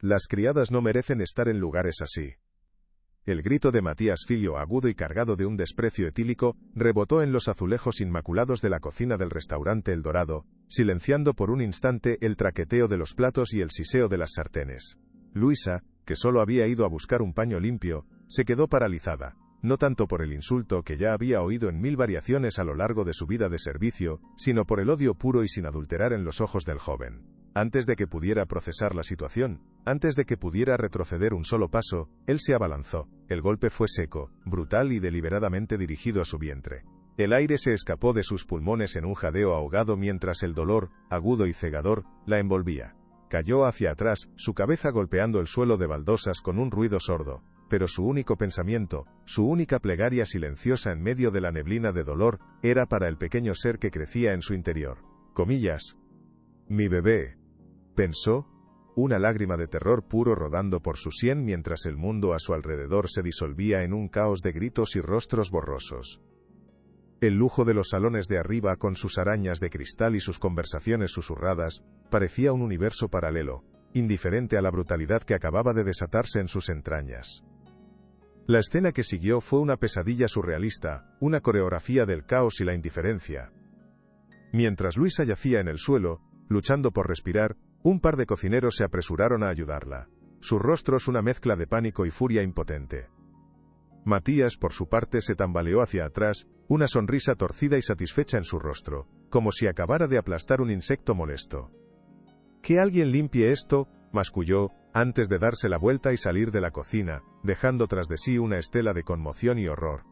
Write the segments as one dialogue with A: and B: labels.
A: Las criadas no merecen estar en lugares así. El grito de Matías Filio, agudo y cargado de un desprecio etílico, rebotó en los azulejos inmaculados de la cocina del restaurante El Dorado, silenciando por un instante el traqueteo de los platos y el siseo de las sartenes. Luisa, que solo había ido a buscar un paño limpio, se quedó paralizada, no tanto por el insulto que ya había oído en 1000 variaciones a lo largo de su vida de servicio, sino por el odio puro y sin adulterar en los ojos del joven. Antes de que pudiera procesar la situación, antes de que pudiera retroceder un solo paso, él se abalanzó. El golpe fue seco, brutal y deliberadamente dirigido a su vientre. El aire se escapó de sus pulmones en un jadeo ahogado mientras el dolor, agudo y cegador, la envolvía. Cayó hacia atrás, su cabeza golpeando el suelo de baldosas con un ruido sordo, pero su único pensamiento, su única plegaria silenciosa en medio de la neblina de dolor, era para el pequeño ser que crecía en su interior. Comillas. Mi bebé, pensó, una lágrima de terror puro rodando por su sien mientras el mundo a su alrededor se disolvía en un caos de gritos y rostros borrosos. El lujo de los salones de arriba con sus arañas de cristal y sus conversaciones susurradas, parecía un universo paralelo, indiferente a la brutalidad que acababa de desatarse en sus entrañas. La escena que siguió fue una pesadilla surrealista, una coreografía del caos y la indiferencia. Mientras Luisa yacía en el suelo, luchando por respirar, un par de cocineros se apresuraron a ayudarla. Sus rostros una mezcla de pánico y furia impotente. Matías, por su parte, se tambaleó hacia atrás, una sonrisa torcida y satisfecha en su rostro, como si acabara de aplastar un insecto molesto. «Que alguien limpie esto», masculló, antes de darse la vuelta y salir de la cocina, dejando tras de sí una estela de conmoción y horror.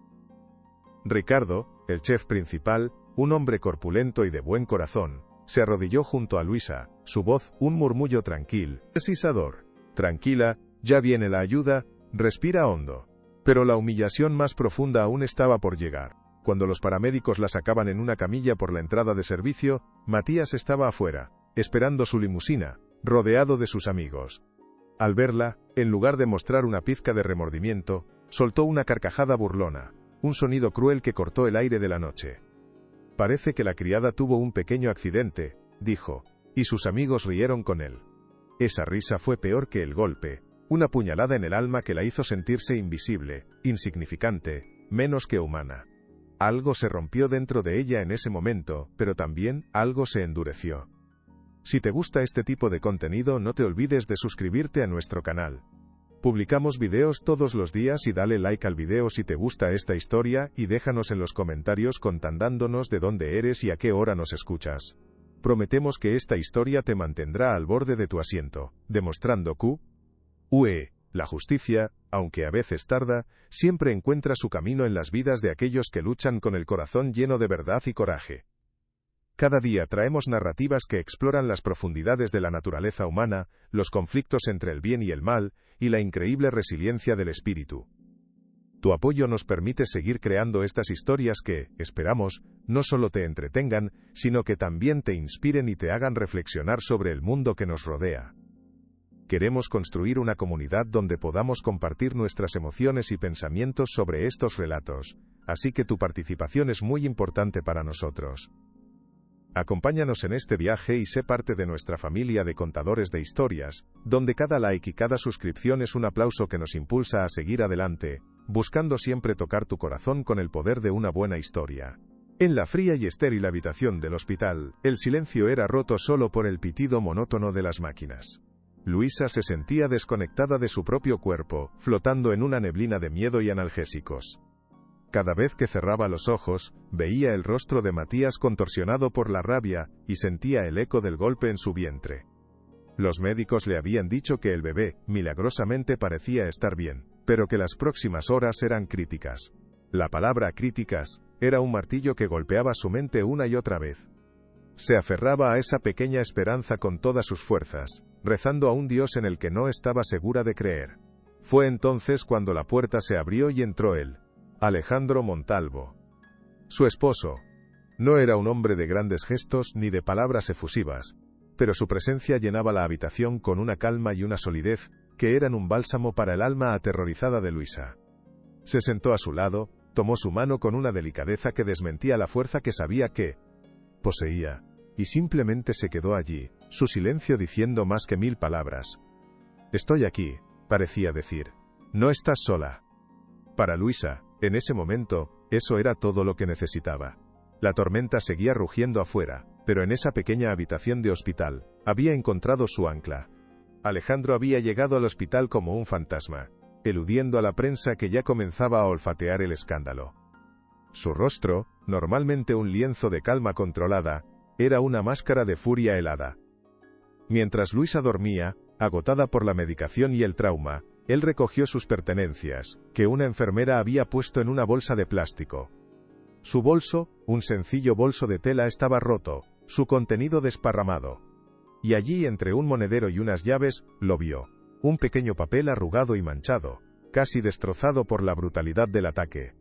A: Ricardo, el chef principal, un hombre corpulento y de buen corazón, se arrodilló junto a Luisa, su voz un murmullo tranquilo, sisador. «Tranquila, ya viene la ayuda, respira hondo». Pero la humillación más profunda aún estaba por llegar. Cuando los paramédicos la sacaban en una camilla por la entrada de servicio, Matías estaba afuera, esperando su limusina, rodeado de sus amigos. Al verla, en lugar de mostrar una pizca de remordimiento, soltó una carcajada burlona, un sonido cruel que cortó el aire de la noche. «Parece que la criada tuvo un pequeño accidente», dijo, y sus amigos rieron con él. Esa risa fue peor que el golpe, una puñalada en el alma que la hizo sentirse invisible, insignificante, menos que humana. Algo se rompió dentro de ella en ese momento, pero también algo se endureció. Si te gusta este tipo de contenido, no te olvides de suscribirte a nuestro canal. Publicamos videos todos los días y dale like al video si te gusta esta historia y déjanos en los comentarios contándonos de dónde eres y a qué hora nos escuchas. Prometemos que esta historia te mantendrá al borde de tu asiento, demostrando que la justicia, aunque a veces tarda, siempre encuentra su camino en las vidas de aquellos que luchan con el corazón lleno de verdad y coraje. Cada día traemos narrativas que exploran las profundidades de la naturaleza humana, los conflictos entre el bien y el mal, y la increíble resiliencia del espíritu. Tu apoyo nos permite seguir creando estas historias que, esperamos, no solo te entretengan, sino que también te inspiren y te hagan reflexionar sobre el mundo que nos rodea. Queremos construir una comunidad donde podamos compartir nuestras emociones y pensamientos sobre estos relatos, así que tu participación es muy importante para nosotros. Acompáñanos en este viaje y sé parte de nuestra familia de contadores de historias, donde cada like y cada suscripción es un aplauso que nos impulsa a seguir adelante, buscando siempre tocar tu corazón con el poder de una buena historia. En la fría y estéril habitación del hospital, el silencio era roto solo por el pitido monótono de las máquinas. Luisa se sentía desconectada de su propio cuerpo, flotando en una neblina de miedo y analgésicos. Cada vez que cerraba los ojos, veía el rostro de Matías contorsionado por la rabia, y sentía el eco del golpe en su vientre. Los médicos le habían dicho que el bebé, milagrosamente, parecía estar bien, pero que las próximas horas eran críticas. La palabra críticas era un martillo que golpeaba su mente una y otra vez. Se aferraba a esa pequeña esperanza con todas sus fuerzas, rezando a un Dios en el que no estaba segura de creer. Fue entonces cuando la puerta se abrió y entró él, Alejandro Montalvo. Su esposo. No era un hombre de grandes gestos ni de palabras efusivas, pero su presencia llenaba la habitación con una calma y una solidez que eran un bálsamo para el alma aterrorizada de Luisa. Se sentó a su lado, tomó su mano con una delicadeza que desmentía la fuerza que sabía que poseía, y simplemente se quedó allí, su silencio diciendo más que 1000 palabras. Estoy aquí, parecía decir. No estás sola. Para Luisa, en ese momento, eso era todo lo que necesitaba. La tormenta seguía rugiendo afuera, pero en esa pequeña habitación de hospital, había encontrado su ancla. Alejandro había llegado al hospital como un fantasma, eludiendo a la prensa que ya comenzaba a olfatear el escándalo. Su rostro, normalmente un lienzo de calma controlada, era una máscara de furia helada. Mientras Luisa dormía, agotada por la medicación y el trauma, él recogió sus pertenencias, que una enfermera había puesto en una bolsa de plástico. Su bolso, un sencillo bolso de tela, estaba roto, su contenido desparramado. Y allí, entre un monedero y unas llaves, lo vio. Un pequeño papel arrugado y manchado, casi destrozado por la brutalidad del ataque.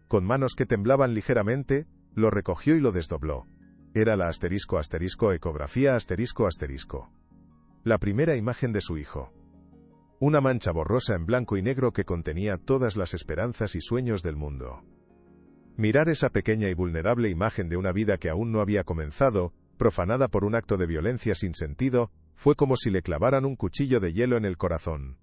A: Con manos que temblaban ligeramente, lo recogió y lo desdobló. Era la ecografía ***. La primera imagen de su hijo. Una mancha borrosa en blanco y negro que contenía todas las esperanzas y sueños del mundo. Mirar esa pequeña y vulnerable imagen de una vida que aún no había comenzado, profanada por un acto de violencia sin sentido, fue como si le clavaran un cuchillo de hielo en el corazón.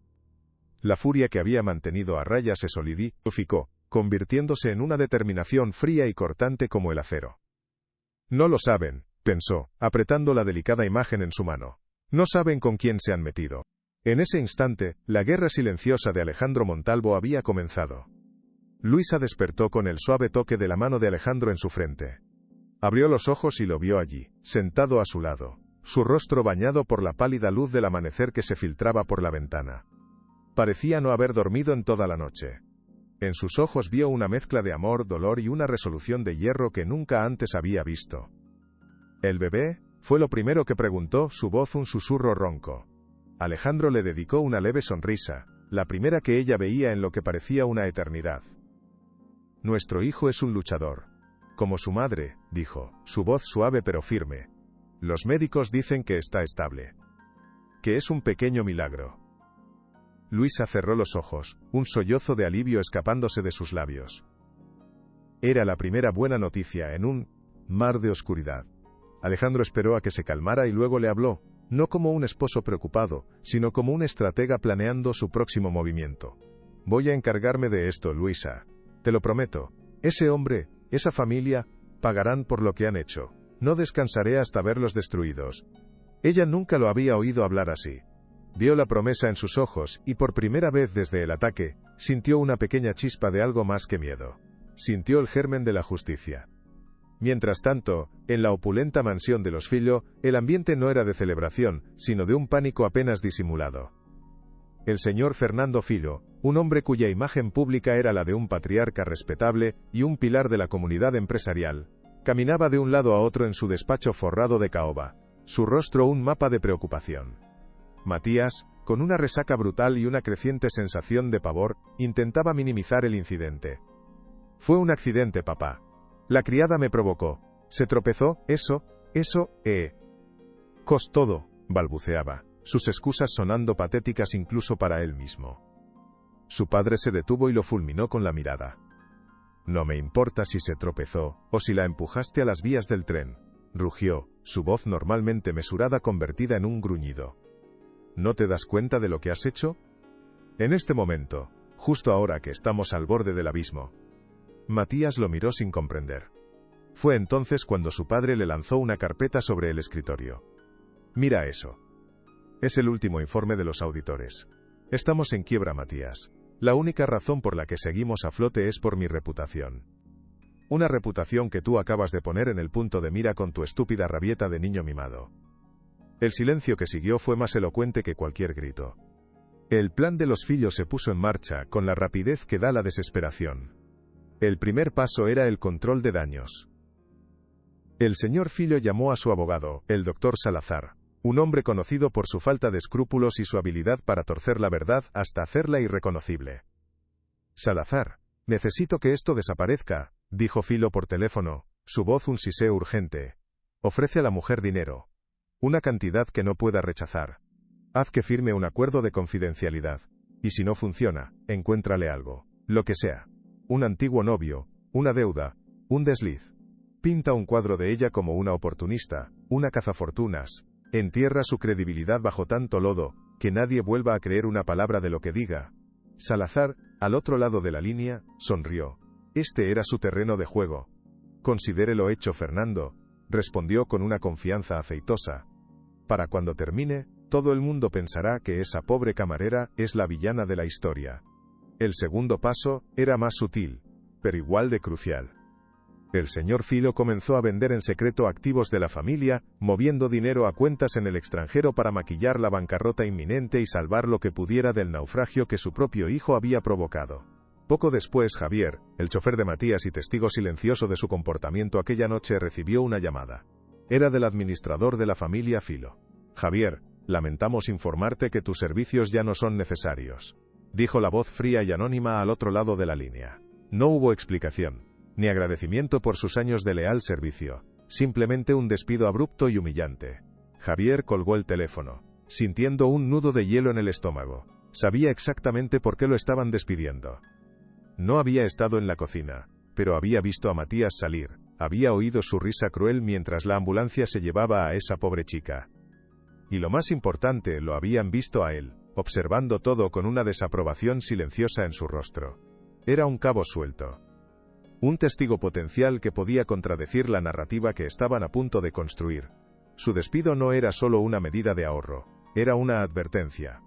A: La furia que había mantenido a raya se solidificó, convirtiéndose en una determinación fría y cortante como el acero. No lo saben, pensó, apretando la delicada imagen en su mano. No saben con quién se han metido. En ese instante, la guerra silenciosa de Alejandro Montalvo había comenzado. Luisa despertó con el suave toque de la mano de Alejandro en su frente. Abrió los ojos y lo vio allí, sentado a su lado, su rostro bañado por la pálida luz del amanecer que se filtraba por la ventana. Parecía no haber dormido en toda la noche. En sus ojos vio una mezcla de amor, dolor y una resolución de hierro que nunca antes había visto. ¿El bebé? Fue lo primero que preguntó, su voz un susurro ronco. Alejandro le dedicó una leve sonrisa, la primera que ella veía en lo que parecía una eternidad. Nuestro hijo es un luchador. Como su madre, dijo, su voz suave pero firme. Los médicos dicen que está estable. Que es un pequeño milagro. Luisa cerró los ojos, un sollozo de alivio escapándose de sus labios. Era la primera buena noticia en un mar de oscuridad. Alejandro esperó a que se calmara y luego le habló, no como un esposo preocupado, sino como un estratega planeando su próximo movimiento. Voy a encargarme de esto, Luisa. Te lo prometo. Ese hombre, esa familia, pagarán por lo que han hecho. No descansaré hasta verlos destruidos. Ella nunca lo había oído hablar así. Vio la promesa en sus ojos y por primera vez desde el ataque, sintió una pequeña chispa de algo más que miedo. Sintió el germen de la justicia. Mientras tanto, en la opulenta mansión de los Filho, el ambiente no era de celebración, sino de un pánico apenas disimulado. El señor Fernando Filho, un hombre cuya imagen pública era la de un patriarca respetable y un pilar de la comunidad empresarial, caminaba de un lado a otro en su despacho forrado de caoba, su rostro un mapa de preocupación. Matías, con una resaca brutal y una creciente sensación de pavor, intentaba minimizar el incidente. Fue un accidente, papá. La criada me provocó. Se tropezó, todo, balbuceaba, sus excusas sonando patéticas incluso para él mismo. Su padre se detuvo y lo fulminó con la mirada. No me importa si se tropezó, o si la empujaste a las vías del tren, rugió, su voz normalmente mesurada convertida en un gruñido. ¿No te das cuenta de lo que has hecho? En este momento, justo ahora que estamos al borde del abismo. Matías lo miró sin comprender. Fue entonces cuando su padre le lanzó una carpeta sobre el escritorio. Mira eso. Es el último informe de los auditores. Estamos en quiebra, Matías. La única razón por la que seguimos a flote es por mi reputación. Una reputación que tú acabas de poner en el punto de mira con tu estúpida rabieta de niño mimado. El silencio que siguió fue más elocuente que cualquier grito. El plan de los Filho se puso en marcha con la rapidez que da la desesperación. El primer paso era el control de daños. El señor Filho llamó a su abogado, el doctor Salazar, un hombre conocido por su falta de escrúpulos y su habilidad para torcer la verdad hasta hacerla irreconocible. Salazar, necesito que esto desaparezca, dijo Filho por teléfono, su voz un siseo urgente. Ofrece a la mujer dinero. Una cantidad que no pueda rechazar. Haz que firme un acuerdo de confidencialidad. Y si no funciona, encuéntrale algo. Lo que sea. Un antiguo novio, una deuda, un desliz. Pinta un cuadro de ella como una oportunista, una cazafortunas. Entierra su credibilidad bajo tanto lodo, Que nadie vuelva a creer una palabra de lo que diga. Salazar, al otro lado de la línea, sonrió. Este era su terreno de juego. Considérelo hecho, Fernando, respondió con una confianza aceitosa. Para cuando termine, todo el mundo pensará que esa pobre camarera es la villana de la historia. El segundo paso era más sutil, pero igual de crucial. El señor Filo comenzó a vender en secreto activos de la familia, moviendo dinero a cuentas en el extranjero para maquillar la bancarrota inminente y salvar lo que pudiera del naufragio que su propio hijo había provocado. Poco después, Javier, el chofer de Matías y testigo silencioso de su comportamiento aquella noche, recibió una llamada. Era del administrador de la familia Filo. Javier, lamentamos informarte que tus servicios ya no son necesarios, dijo la voz fría y anónima al otro lado de la línea. No hubo explicación, ni agradecimiento por sus años de leal servicio, simplemente un despido abrupto y humillante. Javier colgó el teléfono, sintiendo un nudo de hielo en el estómago. Sabía exactamente por qué lo estaban despidiendo. No había estado en la cocina, pero había visto a Matías salir, había oído su risa cruel mientras la ambulancia se llevaba a esa pobre chica. Y lo más importante, lo habían visto a él, observando todo con una desaprobación silenciosa en su rostro. Era un cabo suelto. Un testigo potencial que podía contradecir la narrativa que estaban a punto de construir. Su despido no era solo una medida de ahorro, era una advertencia.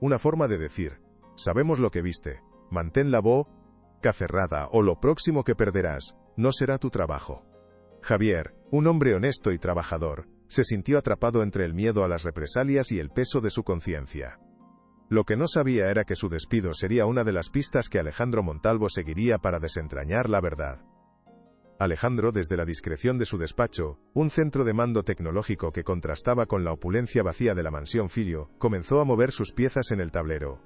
A: Una forma de decir, sabemos lo que viste, mantén la boca cerrada o lo próximo que perderás, no será tu trabajo. Javier, un hombre honesto y trabajador, se sintió atrapado entre el miedo a las represalias y el peso de su conciencia. Lo que no sabía era que su despido sería una de las pistas que Alejandro Montalvo seguiría para desentrañar la verdad. Alejandro, desde la discreción de su despacho, un centro de mando tecnológico que contrastaba con la opulencia vacía de la mansión Filio, comenzó a mover sus piezas en el tablero.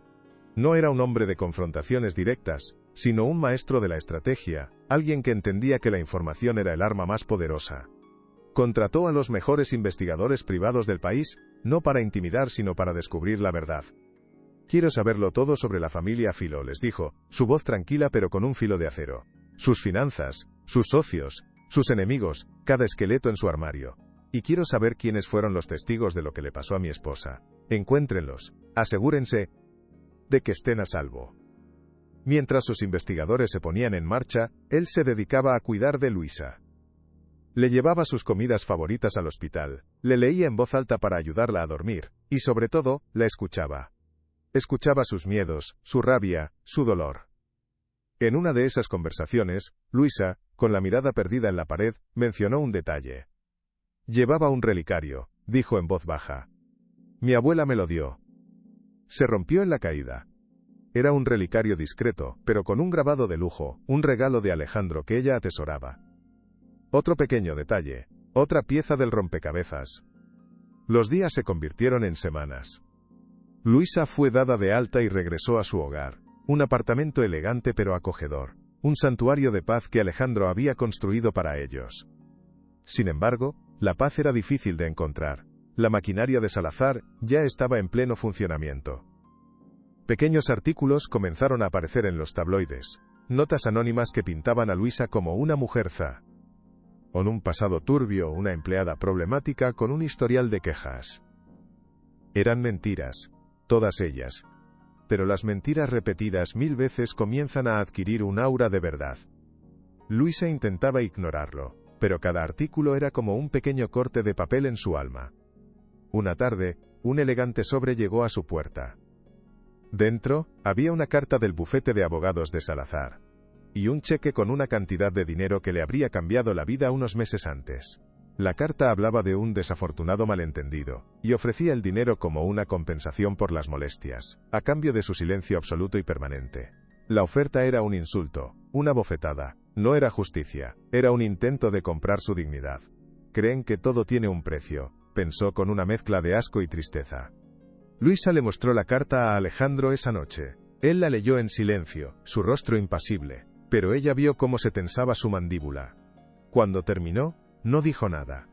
A: No era un hombre de confrontaciones directas, sino un maestro de la estrategia, alguien que entendía que la información era el arma más poderosa. Contrató a los mejores investigadores privados del país, no para intimidar sino para descubrir la verdad. Quiero saberlo todo sobre la familia Filo, les dijo, su voz tranquila pero con un filo de acero. Sus finanzas, sus socios, sus enemigos, cada esqueleto en su armario. Y quiero saber quiénes fueron los testigos de lo que le pasó a mi esposa. Encuéntrenlos, asegúrense de que estén a salvo. Mientras sus investigadores se ponían en marcha, él se dedicaba a cuidar de Luisa. Le llevaba sus comidas favoritas al hospital, le leía en voz alta para ayudarla a dormir, y sobre todo, la escuchaba. Escuchaba sus miedos, su rabia, su dolor. En una de esas conversaciones, Luisa, con la mirada perdida en la pared, mencionó un detalle. Llevaba un relicario, dijo en voz baja. Mi abuela me lo dio. Se rompió en la caída. Era un relicario discreto, pero con un grabado de lujo, un regalo de Alejandro que ella atesoraba. Otro pequeño detalle, otra pieza del rompecabezas. Los días se convirtieron en semanas. Luisa fue dada de alta y regresó a su hogar, un apartamento elegante pero acogedor, un santuario de paz que Alejandro había construido para ellos. Sin embargo, la paz era difícil de encontrar. La maquinaria de Salazar ya estaba en pleno funcionamiento. Pequeños artículos comenzaron a aparecer en los tabloides, notas anónimas que pintaban a Luisa como una mujer con un pasado turbio, una empleada problemática con un historial de quejas. Eran mentiras, todas ellas. Pero las mentiras repetidas 1000 veces comienzan a adquirir un aura de verdad. Luisa intentaba ignorarlo, pero cada artículo era como un pequeño corte de papel en su alma. Una tarde, un elegante sobre llegó a su puerta. Dentro, había una carta del bufete de abogados de Salazar. Y un cheque con una cantidad de dinero que le habría cambiado la vida unos meses antes. La carta hablaba de un desafortunado malentendido, y ofrecía el dinero como una compensación por las molestias, a cambio de su silencio absoluto y permanente. La oferta era un insulto, una bofetada, no era justicia, era un intento de comprar su dignidad. Creen que todo tiene un precio, pensó con una mezcla de asco y tristeza. Luisa le mostró la carta a Alejandro esa noche. Él la leyó en silencio, su rostro impasible, pero ella vio cómo se tensaba su mandíbula. Cuando terminó, no dijo nada.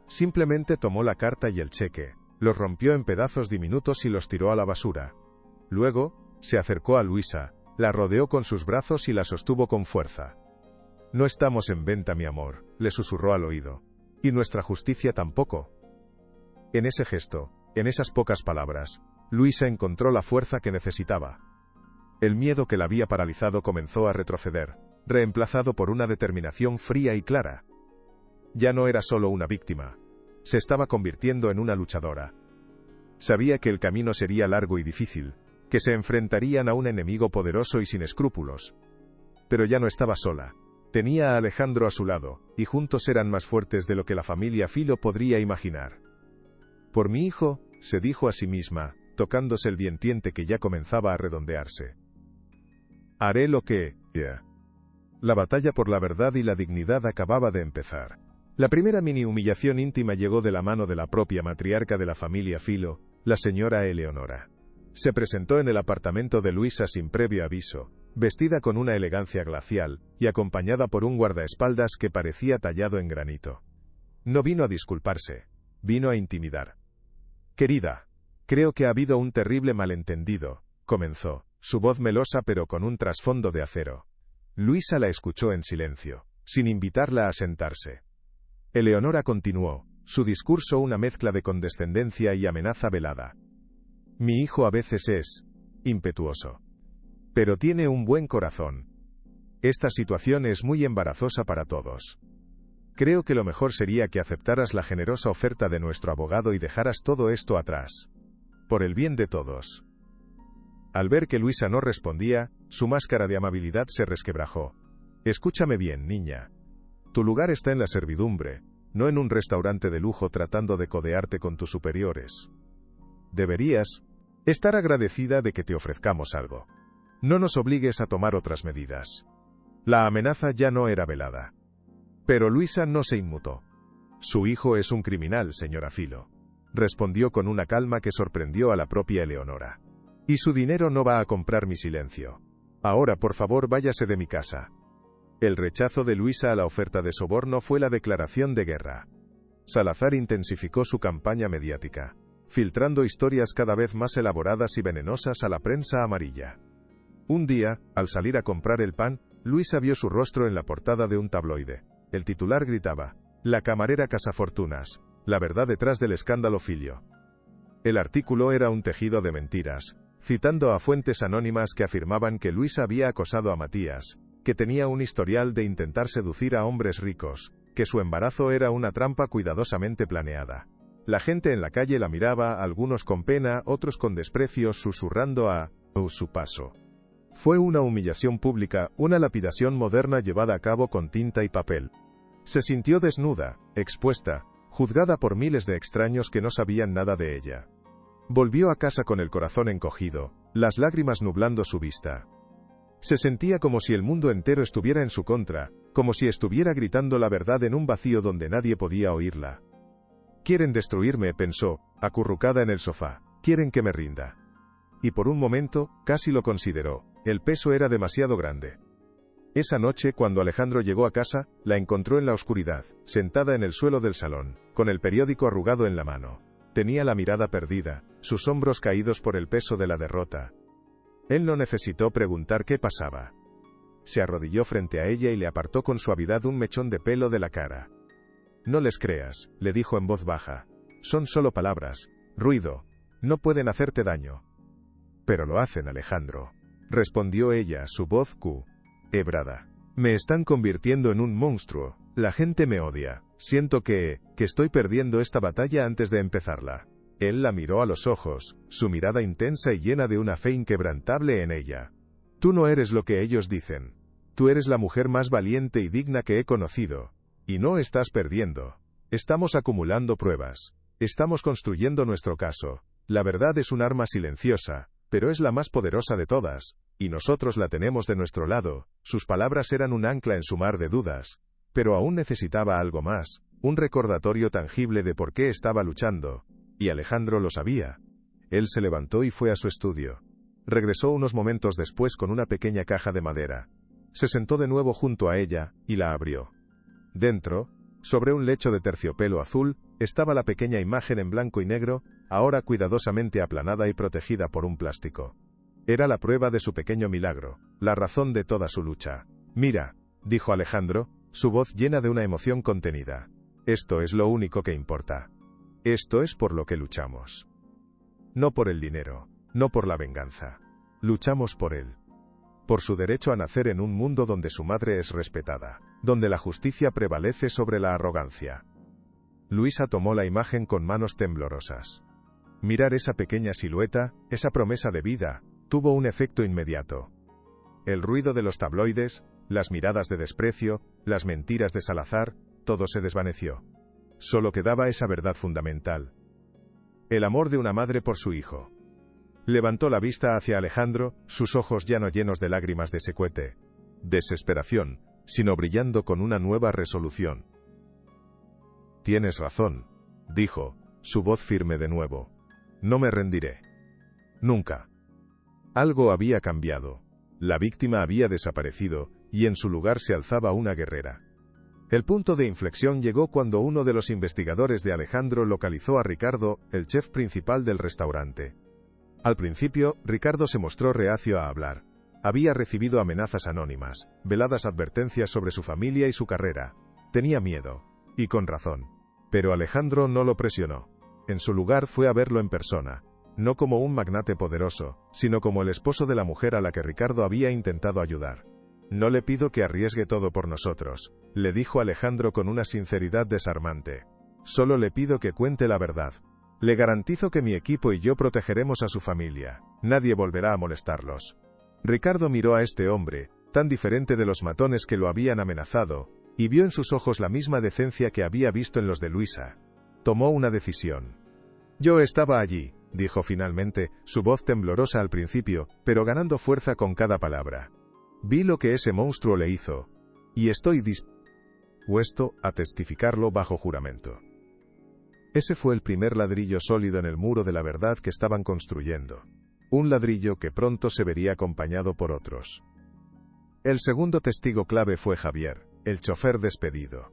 A: Simplemente tomó la carta y el cheque, los rompió en pedazos diminutos y los tiró a la basura. Luego, se acercó a Luisa, la rodeó con sus brazos y la sostuvo con fuerza. No estamos en venta, mi amor, le susurró al oído. Y nuestra justicia tampoco. En ese gesto, En esas pocas palabras, Luisa encontró la fuerza que necesitaba. El miedo que la había paralizado comenzó a retroceder, reemplazado por una determinación fría y clara. Ya no era solo una víctima. Se estaba convirtiendo en una luchadora. Sabía que el camino sería largo y difícil, que se enfrentarían a un enemigo poderoso y sin escrúpulos. Pero ya no estaba sola. Tenía a Alejandro a su lado, y juntos eran más fuertes de lo que la familia Filo podría imaginar. Por mi hijo, se dijo a sí misma, tocándose el diente que ya comenzaba a redondearse. Haré lo que... La batalla por la verdad y la dignidad acababa de empezar. La primera mini humillación íntima llegó de la mano de la propia matriarca de la familia Filo, la señora Eleonora. Se presentó en el apartamento de Luisa sin previo aviso, vestida con una elegancia glacial, y acompañada por un guardaespaldas que parecía tallado en granito. No vino a disculparse, vino a intimidar. «Querida, creo que ha habido un terrible malentendido», comenzó, su voz melosa pero con un trasfondo de acero. Luisa la escuchó en silencio, sin invitarla a sentarse. Eleonora continuó, su discurso una mezcla de condescendencia y amenaza velada. «Mi hijo a veces es impetuoso. Pero tiene un buen corazón. Esta situación es muy embarazosa para todos. Creo que lo mejor sería que aceptaras la generosa oferta de nuestro abogado y dejaras todo esto atrás. Por el bien de todos». Al ver que Luisa no respondía, su máscara de amabilidad se resquebrajó. «Escúchame bien, niña. Tu lugar está en la servidumbre, no en un restaurante de lujo tratando de codearte con tus superiores. Deberías estar agradecida de que te ofrezcamos algo. No nos obligues a tomar otras medidas». La amenaza ya no era velada. Pero Luisa no se inmutó. «Su hijo es un criminal, señora Filo», respondió con una calma que sorprendió a la propia Eleonora. «Y su dinero no va a comprar mi silencio. Ahora, por favor, váyase de mi casa». El rechazo de Luisa a la oferta de soborno fue la declaración de guerra. Salazar intensificó su campaña mediática, filtrando historias cada vez más elaboradas y venenosas a la prensa amarilla. Un día, al salir a comprar el pan, Luisa vio su rostro en la portada de un tabloide. El titular gritaba: «La camarera cazafortunas, la verdad detrás del escándalo Filio». El artículo era un tejido de mentiras, citando a fuentes anónimas que afirmaban que Luisa había acosado a Matías, que tenía un historial de intentar seducir a hombres ricos, que su embarazo era una trampa cuidadosamente planeada. La gente en la calle la miraba, algunos con pena, otros con desprecio, susurrando a su paso. Fue una humillación pública, una lapidación moderna llevada a cabo con tinta y papel. Se sintió desnuda, expuesta, juzgada por miles de extraños que no sabían nada de ella. Volvió a casa con el corazón encogido, las lágrimas nublando su vista. Se sentía como si el mundo entero estuviera en su contra, como si estuviera gritando la verdad en un vacío donde nadie podía oírla. «Quieren destruirme», pensó, acurrucada en el sofá. «Quieren que me rinda». Y por un momento, casi lo consideró. El peso era demasiado grande. Esa noche, cuando Alejandro llegó a casa, la encontró en la oscuridad, sentada en el suelo del salón, con el periódico arrugado en la mano. Tenía la mirada perdida, sus hombros caídos por el peso de la derrota. Él no necesitó preguntar qué pasaba. Se arrodilló frente a ella y le apartó con suavidad un mechón de pelo de la cara. «No les creas», le dijo en voz baja. «Son solo palabras, ruido. No pueden hacerte daño». «Pero lo hacen, Alejandro», respondió ella, su voz quebrada. «Me están convirtiendo en un monstruo. La gente me odia. Siento que estoy perdiendo esta batalla antes de empezarla». Él la miró a los ojos, su mirada intensa y llena de una fe inquebrantable en ella. «Tú no eres lo que ellos dicen. Tú eres la mujer más valiente y digna que he conocido. Y no estás perdiendo. Estamos acumulando pruebas. Estamos construyendo nuestro caso. La verdad es un arma silenciosa, pero es la más poderosa de todas, y nosotros la tenemos de nuestro lado». Sus palabras eran un ancla en su mar de dudas, pero aún necesitaba algo más, un recordatorio tangible de por qué estaba luchando. Y Alejandro lo sabía. Él se levantó y fue a su estudio. Regresó unos momentos después con una pequeña caja de madera. Se sentó de nuevo junto a ella, y la abrió. Dentro, sobre un lecho de terciopelo azul, estaba la pequeña imagen en blanco y negro, ahora cuidadosamente aplanada y protegida por un plástico. Era la prueba de su pequeño milagro, la razón de toda su lucha. «Mira», dijo Alejandro, su voz llena de una emoción contenida. «Esto es lo único que importa. Esto es por lo que luchamos. No por el dinero, no por la venganza. Luchamos por él. Por su derecho a nacer en un mundo donde su madre es respetada, donde la justicia prevalece sobre la arrogancia. Luisa tomó la imagen con manos temblorosas. Mirar esa pequeña silueta, esa promesa de vida, tuvo un efecto inmediato. El ruido de los tabloides, las miradas de desprecio, las mentiras de Salazar, todo se desvaneció. Solo quedaba esa verdad fundamental. El amor de una madre por su hijo. Levantó la vista hacia Alejandro, sus ojos ya no llenos de lágrimas de secuete, desesperación, sino brillando con una nueva resolución. Tienes razón, dijo, su voz firme de nuevo. No me rendiré. Nunca. Algo había cambiado. La víctima había desaparecido, y en su lugar se alzaba una guerrera. El punto de inflexión llegó cuando uno de los investigadores de Alejandro localizó a Ricardo, el chef principal del restaurante. Al principio, Ricardo se mostró reacio a hablar. Había recibido amenazas anónimas, veladas advertencias sobre su familia y su carrera. Tenía miedo. Y con razón. Pero Alejandro no lo presionó. En su lugar fue a verlo en persona. No como un magnate poderoso, sino como el esposo de la mujer a la que Ricardo había intentado ayudar. No le pido que arriesgue todo por nosotros, le dijo Alejandro con una sinceridad desarmante. Solo le pido que cuente la verdad. Le garantizo que mi equipo y yo protegeremos a su familia. Nadie volverá a molestarlos. Ricardo miró a este hombre, tan diferente de los matones que lo habían amenazado, y vio en sus ojos la misma decencia que había visto en los de Luisa. Tomó una decisión. Yo estaba allí, dijo finalmente, su voz temblorosa al principio, pero ganando fuerza con cada palabra. Vi lo que ese monstruo le hizo, y estoy dispuesto a testificarlo bajo juramento. Ese fue el primer ladrillo sólido en el muro de la verdad que estaban construyendo. Un ladrillo que pronto se vería acompañado por otros. El segundo testigo clave fue Javier, el chofer despedido.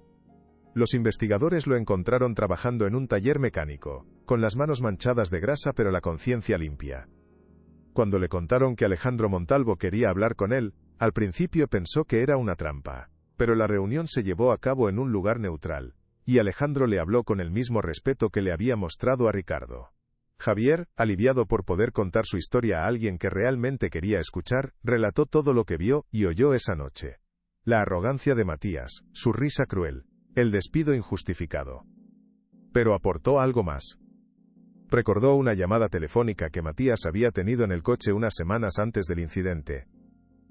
A: Los investigadores lo encontraron trabajando en un taller mecánico, con las manos manchadas de grasa pero la conciencia limpia. Cuando le contaron que Alejandro Montalvo quería hablar con él, al principio pensó que era una trampa, pero la reunión se llevó a cabo en un lugar neutral, y Alejandro le habló con el mismo respeto que le había mostrado a Ricardo. Javier, aliviado por poder contar su historia a alguien que realmente quería escuchar, relató todo lo que vio y oyó esa noche. La arrogancia de Matías, su risa cruel, el despido injustificado. Pero aportó algo más. Recordó una llamada telefónica que Matías había tenido en el coche unas semanas antes del incidente.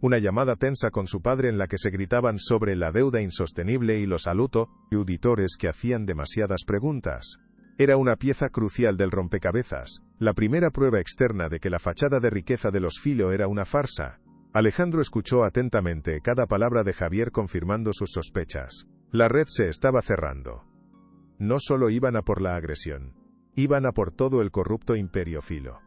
A: Una llamada tensa con su padre en la que se gritaban sobre la deuda insostenible y los auditores que hacían demasiadas preguntas. Era una pieza crucial del rompecabezas, la primera prueba externa de que la fachada de riqueza de los Filho era una farsa. Alejandro escuchó atentamente cada palabra de Javier confirmando sus sospechas. La red se estaba cerrando. No solo iban a por la agresión, iban a por todo el corrupto imperio Filho.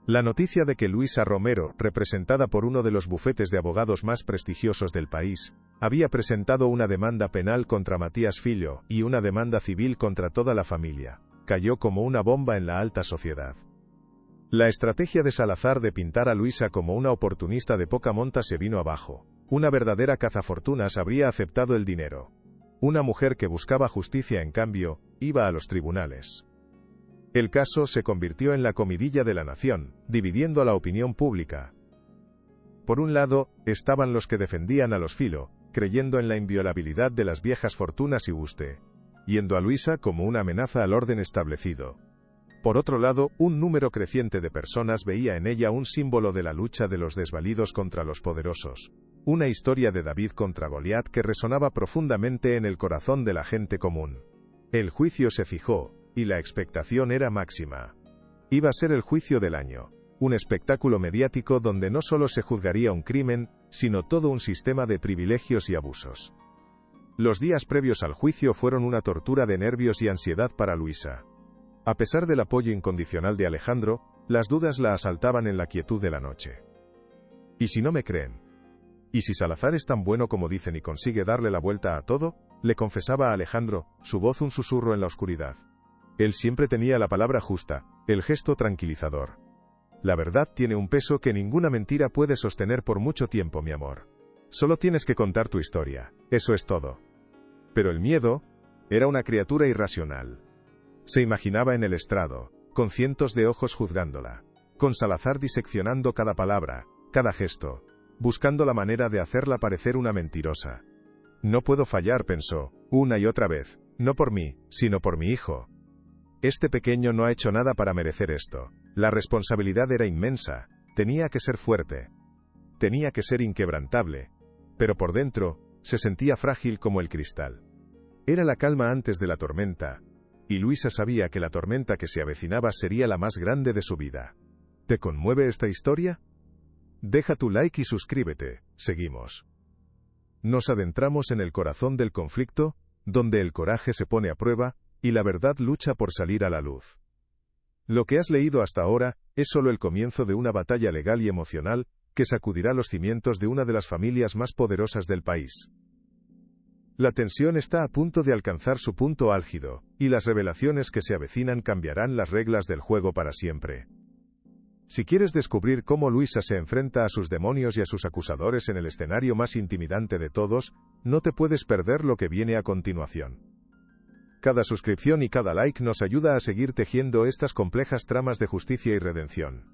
A: La noticia de que Luisa Romero, representada por uno de los bufetes de abogados más prestigiosos del país, había presentado una demanda penal contra Matías Filho y una demanda civil contra toda la familia, cayó como una bomba en la alta sociedad. La estrategia de Salazar de pintar a Luisa como una oportunista de poca monta se vino abajo. Una verdadera cazafortunas habría aceptado el dinero. Una mujer que buscaba justicia, en cambio, iba a los tribunales. El caso se convirtió en la comidilla de la nación, dividiendo a la opinión pública. Por un lado, estaban los que defendían a los Filho, creyendo en la inviolabilidad de las viejas fortunas y Yuste, yendo a Luisa como una amenaza al orden establecido. Por otro lado, un número creciente de personas veía en ella un símbolo de la lucha de los desvalidos contra los poderosos. Una historia de David contra Goliat que resonaba profundamente en el corazón de la gente común. El juicio se fijó, y la expectación era máxima. Iba a ser el juicio del año, un espectáculo mediático donde no solo se juzgaría un crimen, sino todo un sistema de privilegios y abusos. Los días previos al juicio fueron una tortura de nervios y ansiedad para Luisa. A pesar del apoyo incondicional de Alejandro, las dudas la asaltaban en la quietud de la noche. ¿Y si no me creen? ¿Y si Salazar es tan bueno como dicen y consigue darle la vuelta a todo? Le confesaba a Alejandro, su voz un susurro en la oscuridad. Él siempre tenía la palabra justa, el gesto tranquilizador. La verdad tiene un peso que ninguna mentira puede sostener por mucho tiempo, mi amor. Solo tienes que contar tu historia, eso es todo. Pero el miedo era una criatura irracional. Se imaginaba en el estrado, con cientos de ojos juzgándola, con Salazar diseccionando cada palabra, cada gesto, buscando la manera de hacerla parecer una mentirosa. No puedo fallar, pensó, una y otra vez, no por mí, sino por mi hijo. Este pequeño no ha hecho nada para merecer esto. La responsabilidad era inmensa, tenía que ser fuerte, tenía que ser inquebrantable, pero por dentro, se sentía frágil como el cristal. Era la calma antes de la tormenta, y Luisa sabía que la tormenta que se avecinaba sería la más grande de su vida. ¿Te conmueve esta historia? Deja tu like y suscríbete, seguimos. Nos adentramos en el corazón del conflicto, donde el coraje se pone a prueba, y la verdad lucha por salir a la luz. Lo que has leído hasta ahora, es solo el comienzo de una batalla legal y emocional, que sacudirá los cimientos de una de las familias más poderosas del país. La tensión está a punto de alcanzar su punto álgido, y las revelaciones que se avecinan cambiarán las reglas del juego para siempre. Si quieres descubrir cómo Luisa se enfrenta a sus demonios y a sus acusadores en el escenario más intimidante de todos, no te puedes perder lo que viene a continuación. Cada suscripción y cada like nos ayuda a seguir tejiendo estas complejas tramas de justicia y redención.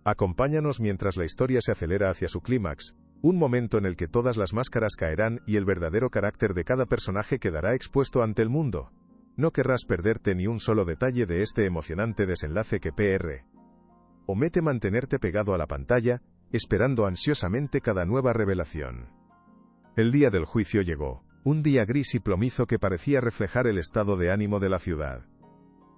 A: Acompáñanos mientras la historia se acelera hacia su clímax, un momento en el que todas las máscaras caerán y el verdadero carácter de cada personaje quedará expuesto ante el mundo. No querrás perderte ni un solo detalle de este emocionante desenlace que promete mantenerte pegado a la pantalla, esperando ansiosamente cada nueva revelación. El día del juicio llegó, un día gris y plomizo que parecía reflejar el estado de ánimo de la ciudad.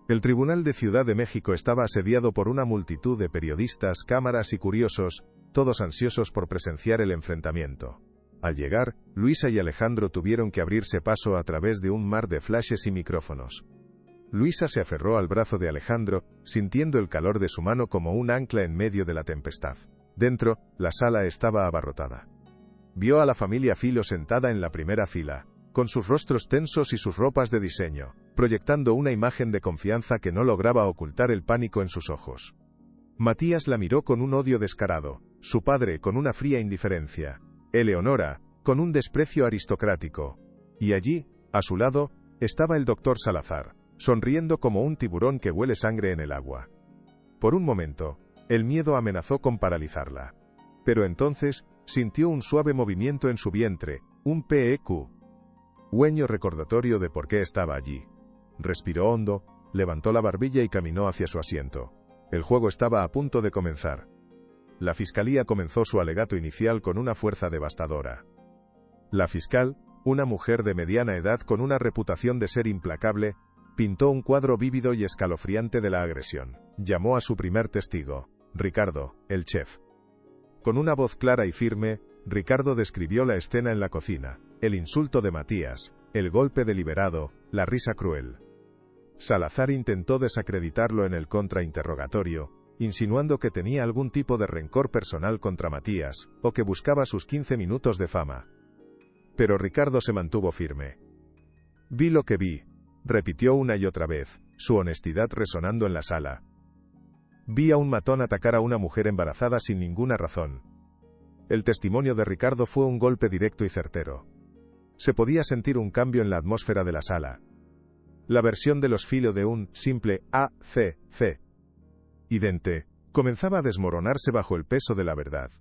A: El Tribunal de Ciudad de México estaba asediado por una multitud de periodistas, cámaras y curiosos, todos ansiosos por presenciar el enfrentamiento. Al llegar, Luisa y Alejandro tuvieron que abrirse paso a través de un mar de flashes y micrófonos. Luisa se aferró al brazo de Alejandro, sintiendo el calor de su mano como un ancla en medio de la tempestad. Dentro, la sala estaba abarrotada. Vio a la familia Filo sentada en la primera fila, con sus rostros tensos y sus ropas de diseño, proyectando una imagen de confianza que no lograba ocultar el pánico en sus ojos. Matías la miró con un odio descarado, su padre con una fría indiferencia, Eleonora con un desprecio aristocrático, y allí, a su lado, estaba el doctor Salazar, sonriendo como un tiburón que huele sangre en el agua. Por un momento, el miedo amenazó con paralizarla. Pero entonces, sintió un suave movimiento en su vientre, un pequeño recordatorio de por qué estaba allí. Respiró hondo, levantó la barbilla y caminó hacia su asiento. El juego estaba a punto de comenzar. La fiscalía comenzó su alegato inicial con una fuerza devastadora. La fiscal, una mujer de mediana edad con una reputación de ser implacable, pintó un cuadro vívido y escalofriante de la agresión. Llamó a su primer testigo, Ricardo, el chef. Con una voz clara y firme, Ricardo describió la escena en la cocina, el insulto de Matías, el golpe deliberado, la risa cruel. Salazar intentó desacreditarlo en el contrainterrogatorio, insinuando que tenía algún tipo de rencor personal contra Matías, o que buscaba sus 15 minutos de fama. Pero Ricardo se mantuvo firme. Vi lo que vi, repitió una y otra vez, su honestidad resonando en la sala. Vi a un matón atacar a una mujer embarazada sin ninguna razón. El testimonio de Ricardo fue un golpe directo y certero. Se podía sentir un cambio en la atmósfera de la sala. La versión de los Filo de un simple ACC idente comenzaba a desmoronarse bajo el peso de la verdad.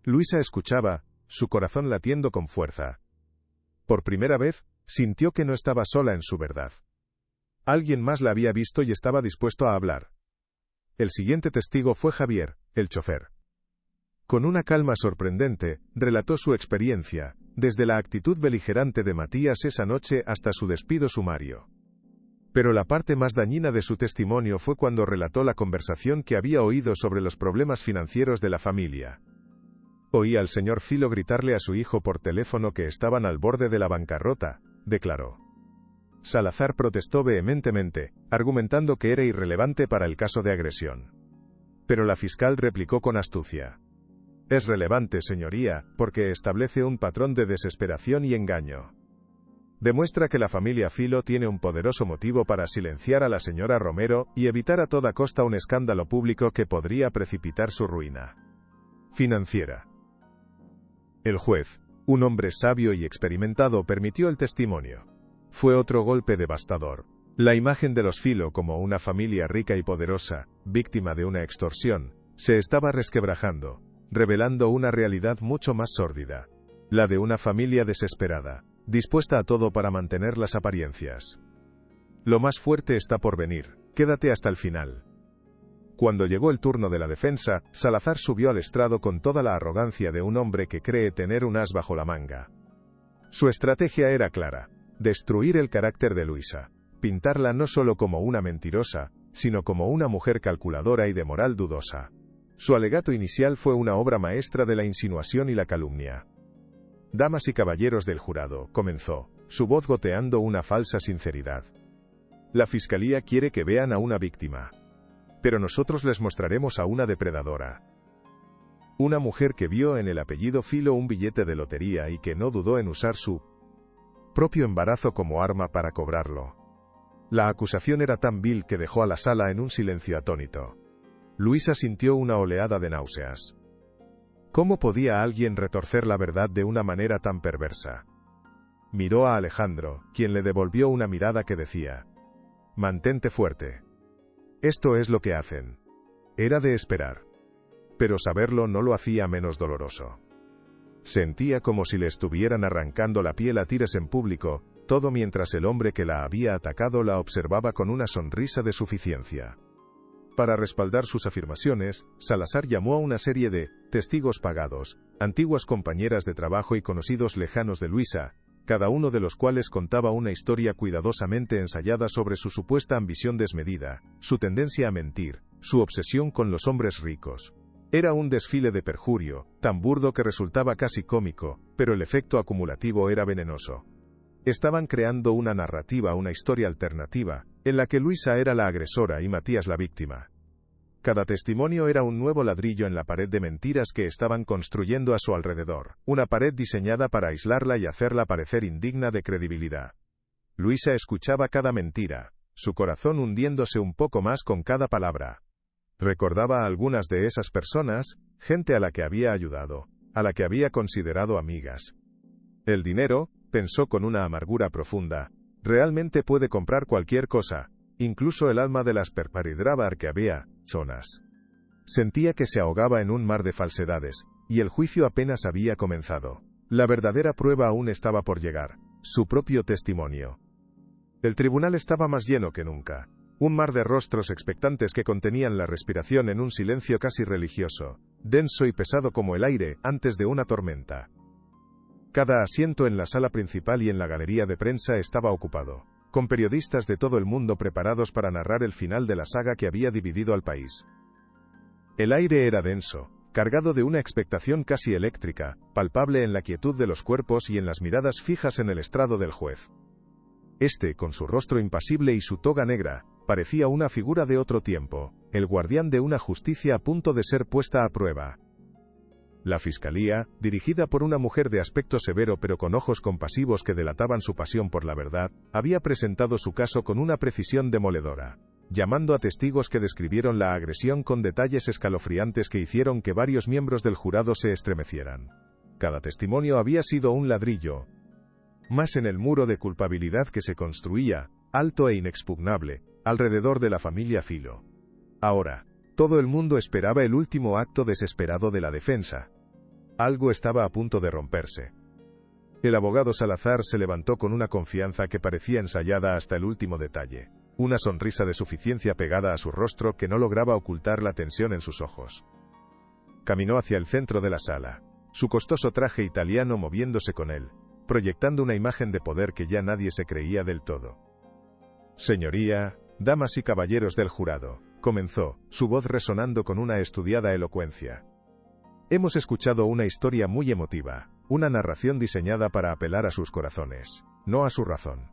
A: Luisa escuchaba, su corazón latiendo con fuerza. Por primera vez, sintió que no estaba sola en su verdad. Alguien más la había visto y estaba dispuesto a hablar. El siguiente testigo fue Javier, el chofer. Con una calma sorprendente, relató su experiencia, desde la actitud beligerante de Matías esa noche hasta su despido sumario. Pero la parte más dañina de su testimonio fue cuando relató la conversación que había oído sobre los problemas financieros de la familia. Oí al señor Filo gritarle a su hijo por teléfono que estaban al borde de la bancarrota, declaró. Salazar protestó vehementemente, argumentando que era irrelevante para el caso de agresión. Pero la fiscal replicó con astucia. Es relevante, señoría, porque establece un patrón de desesperación y engaño. Demuestra que la familia Filo tiene un poderoso motivo para silenciar a la señora Romero y evitar a toda costa un escándalo público que podría precipitar su ruina financiera. El juez, un hombre sabio y experimentado, permitió el testimonio. Fue otro golpe devastador. La imagen de los Filo como una familia rica y poderosa, víctima de una extorsión, se estaba resquebrajando, revelando una realidad mucho más sórdida. La de una familia desesperada, dispuesta a todo para mantener las apariencias. Lo más fuerte está por venir, quédate hasta el final. Cuando llegó el turno de la defensa, Salazar subió al estrado con toda la arrogancia de un hombre que cree tener un as bajo la manga. Su estrategia era clara: destruir el carácter de Luisa, pintarla no solo como una mentirosa, sino como una mujer calculadora y de moral dudosa. Su alegato inicial fue una obra maestra de la insinuación y la calumnia. Damas y caballeros del jurado, comenzó, su voz goteando una falsa sinceridad. La fiscalía quiere que vean a una víctima. Pero nosotros les mostraremos a una depredadora. Una mujer que vio en el apellido Filo un billete de lotería y que no dudó en usar su propio embarazo como arma para cobrarlo. La acusación era tan vil que dejó a la sala en un silencio atónito. Luisa sintió una oleada de náuseas. ¿Cómo podía alguien retorcer la verdad de una manera tan perversa? Miró a Alejandro, quien le devolvió una mirada que decía: mantente fuerte. Esto es lo que hacen. Era de esperar. Pero saberlo no lo hacía menos doloroso. Sentía como si le estuvieran arrancando la piel a tiras en público, todo mientras el hombre que la había atacado la observaba con una sonrisa de suficiencia. Para respaldar sus afirmaciones, Salazar llamó a una serie de testigos pagados, antiguas compañeras de trabajo y conocidos lejanos de Luisa, cada uno de los cuales contaba una historia cuidadosamente ensayada sobre su supuesta ambición desmedida, su tendencia a mentir, su obsesión con los hombres ricos. Era un desfile de perjurio, tan burdo que resultaba casi cómico, pero el efecto acumulativo era venenoso. Estaban creando una narrativa, una historia alternativa, en la que Luisa era la agresora y Matías la víctima. Cada testimonio era un nuevo ladrillo en la pared de mentiras que estaban construyendo a su alrededor, una pared diseñada para aislarla y hacerla parecer indigna de credibilidad. Luisa escuchaba cada mentira, su corazón hundiéndose un poco más con cada palabra. Recordaba a algunas de esas personas, gente a la que había ayudado, a la que había considerado amigas. El dinero, pensó con una amargura profunda, realmente puede comprar cualquier cosa, incluso el alma de las Perparidrabar que había, zonas. Sentía que se ahogaba en un mar de falsedades, y el juicio apenas había comenzado. La verdadera prueba aún estaba por llegar, su propio testimonio. El tribunal estaba más lleno que nunca. Un mar de rostros expectantes que contenían la respiración en un silencio casi religioso, denso y pesado como el aire antes de una tormenta. Cada asiento en la sala principal y en la galería de prensa estaba ocupado, con periodistas de todo el mundo preparados para narrar el final de la saga que había dividido al país. El aire era denso, cargado de una expectación casi eléctrica, palpable en la quietud de los cuerpos y en las miradas fijas en el estrado del juez. Este, con su rostro impasible y su toga negra, parecía una figura de otro tiempo, el guardián de una justicia a punto de ser puesta a prueba. La fiscalía, dirigida por una mujer de aspecto severo pero con ojos compasivos que delataban su pasión por la verdad, había presentado su caso con una precisión demoledora, llamando a testigos que describieron la agresión con detalles escalofriantes que hicieron que varios miembros del jurado se estremecieran. Cada testimonio había sido un ladrillo más en el muro de culpabilidad que se construía, alto e inexpugnable, alrededor de la familia Filo. Ahora, todo el mundo esperaba el último acto desesperado de la defensa. Algo estaba a punto de romperse. El abogado Salazar se levantó con una confianza que parecía ensayada hasta el último detalle, una sonrisa de suficiencia pegada a su rostro que no lograba ocultar la tensión en sus ojos. Caminó hacia el centro de la sala, su costoso traje italiano moviéndose con él, proyectando una imagen de poder que ya nadie se creía del todo. Señoría, damas y caballeros del jurado, comenzó, su voz resonando con una estudiada elocuencia. Hemos escuchado una historia muy emotiva, una narración diseñada para apelar a sus corazones, no a su razón.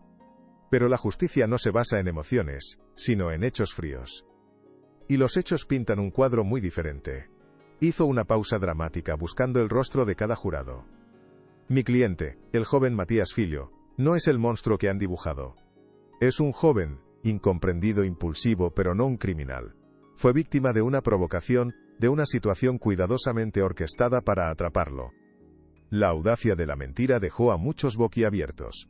A: Pero la justicia no se basa en emociones, sino en hechos fríos. Y los hechos pintan un cuadro muy diferente. Hizo una pausa dramática buscando el rostro de cada jurado. Mi cliente, el joven Matías Filo, no es el monstruo que han dibujado. Es un joven, incomprendido, impulsivo, pero no un criminal. Fue víctima de una provocación, de una situación cuidadosamente orquestada para atraparlo. La audacia de la mentira dejó a muchos boquiabiertos.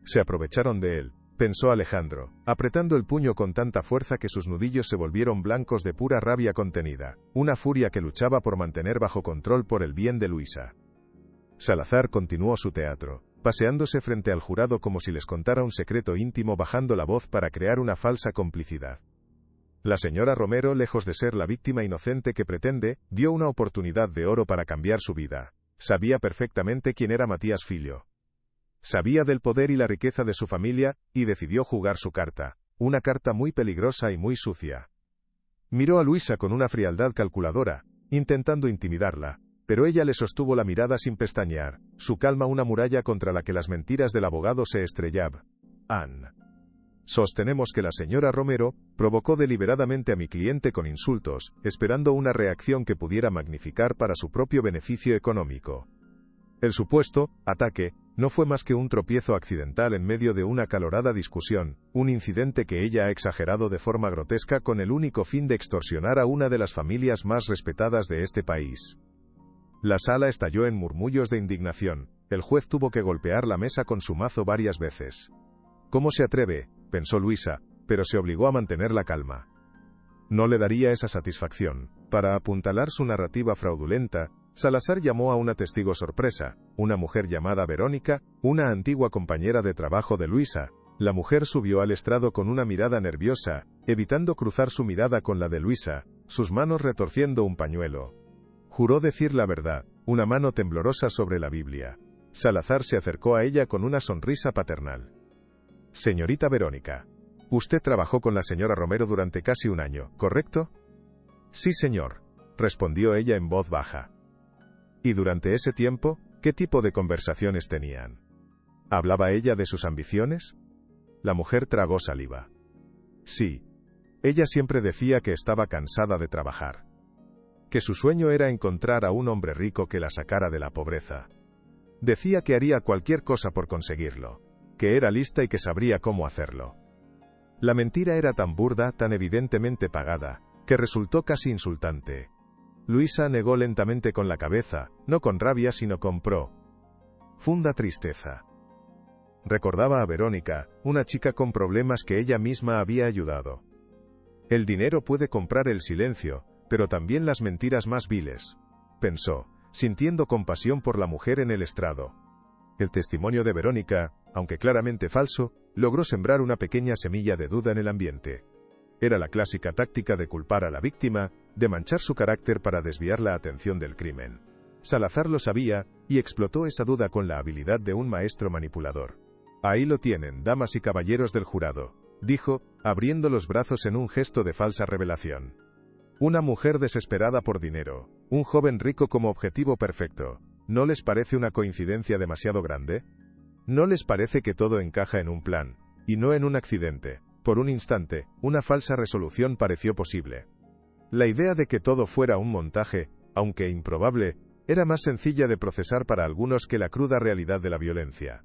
A: Se aprovecharon de él, pensó Alejandro, apretando el puño con tanta fuerza que sus nudillos se volvieron blancos de pura rabia contenida, una furia que luchaba por mantener bajo control por el bien de Luisa. Salazar continuó su teatro, paseándose frente al jurado como si les contara un secreto íntimo, bajando la voz para crear una falsa complicidad. La señora Romero, lejos de ser la víctima inocente que pretende, dio una oportunidad de oro para cambiar su vida. Sabía perfectamente quién era Matías Filho. Sabía del poder y la riqueza de su familia, y decidió jugar su carta, una carta muy peligrosa y muy sucia. Miró a Luisa con una frialdad calculadora, intentando intimidarla, pero ella le sostuvo la mirada sin pestañear, su calma una muralla contra la que las mentiras del abogado se estrellaban. Sostenemos que la señora Romero provocó deliberadamente a mi cliente con insultos, esperando una reacción que pudiera magnificar para su propio beneficio económico. El supuesto ataque no fue más que un tropiezo accidental en medio de una acalorada discusión, un incidente que ella ha exagerado de forma grotesca con el único fin de extorsionar a una de las familias más respetadas de este país. La sala estalló en murmullos de indignación. El juez tuvo que golpear la mesa con su mazo varias veces. ¿Cómo se atreve?, pensó Luisa, pero se obligó a mantener la calma. No le daría esa satisfacción. Para apuntalar su narrativa fraudulenta, Salazar llamó a una testigo sorpresa, una mujer llamada Verónica, una antigua compañera de trabajo de Luisa. La mujer subió al estrado con una mirada nerviosa, evitando cruzar su mirada con la de Luisa, sus manos retorciendo un pañuelo. Juró decir la verdad, una mano temblorosa sobre la Biblia. Salazar se acercó a ella con una sonrisa paternal. Señorita Verónica, usted trabajó con la señora Romero durante casi un año, ¿correcto? Sí, señor, respondió ella en voz baja. ¿Y durante ese tiempo, qué tipo de conversaciones tenían? ¿Hablaba ella de sus ambiciones? La mujer tragó saliva. Sí. Ella siempre decía que estaba cansada de trabajar. Que su sueño era encontrar a un hombre rico que la sacara de la pobreza. Decía que haría cualquier cosa por conseguirlo, que era lista y que sabría cómo hacerlo. La mentira era tan burda, tan evidentemente pagada, que resultó casi insultante. Luisa negó lentamente con la cabeza, no con rabia sino con profunda tristeza. Recordaba a Verónica, una chica con problemas que ella misma había ayudado. El dinero puede comprar el silencio, pero también las mentiras más viles, pensó, sintiendo compasión por la mujer en el estrado. El testimonio de Verónica, aunque claramente falso, logró sembrar una pequeña semilla de duda en el ambiente. Era la clásica táctica de culpar a la víctima, de manchar su carácter para desviar la atención del crimen. Salazar lo sabía, y explotó esa duda con la habilidad de un maestro manipulador. Ahí lo tienen, damas y caballeros del jurado, dijo, abriendo los brazos en un gesto de falsa revelación. Una mujer desesperada por dinero, un joven rico como objetivo perfecto. ¿No les parece una coincidencia demasiado grande? ¿No les parece que todo encaja en un plan, y no en un accidente? Por un instante, una falsa resolución pareció posible. La idea de que todo fuera un montaje, aunque improbable, era más sencilla de procesar para algunos que la cruda realidad de la violencia.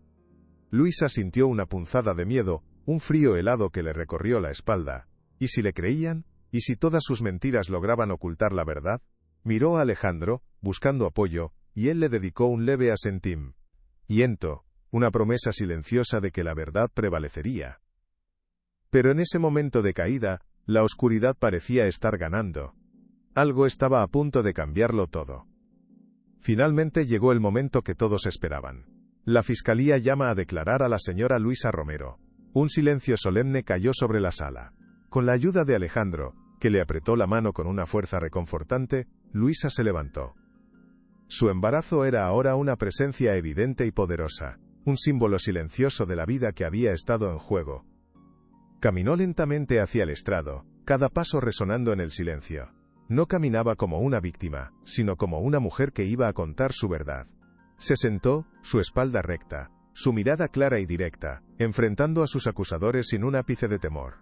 A: Luisa sintió una punzada de miedo, un frío helado que le recorrió la espalda. ¿Y si le creían? ¿Y si todas sus mentiras lograban ocultar la verdad? Miró a Alejandro, buscando apoyo, y él le dedicó un leve asentimiento, una promesa silenciosa de que la verdad prevalecería. Pero en ese momento de caída, la oscuridad parecía estar ganando. Algo estaba a punto de cambiarlo todo. Finalmente llegó el momento que todos esperaban. La fiscalía llama a declarar a la señora Luisa Romero. Un silencio solemne cayó sobre la sala. Con la ayuda de Alejandro, que le apretó la mano con una fuerza reconfortante, Luisa se levantó. Su embarazo era ahora una presencia evidente y poderosa, un símbolo silencioso de la vida que había estado en juego. Caminó lentamente hacia el estrado, cada paso resonando en el silencio. No caminaba como una víctima, sino como una mujer que iba a contar su verdad. Se sentó, su espalda recta, su mirada clara y directa, enfrentando a sus acusadores sin un ápice de temor.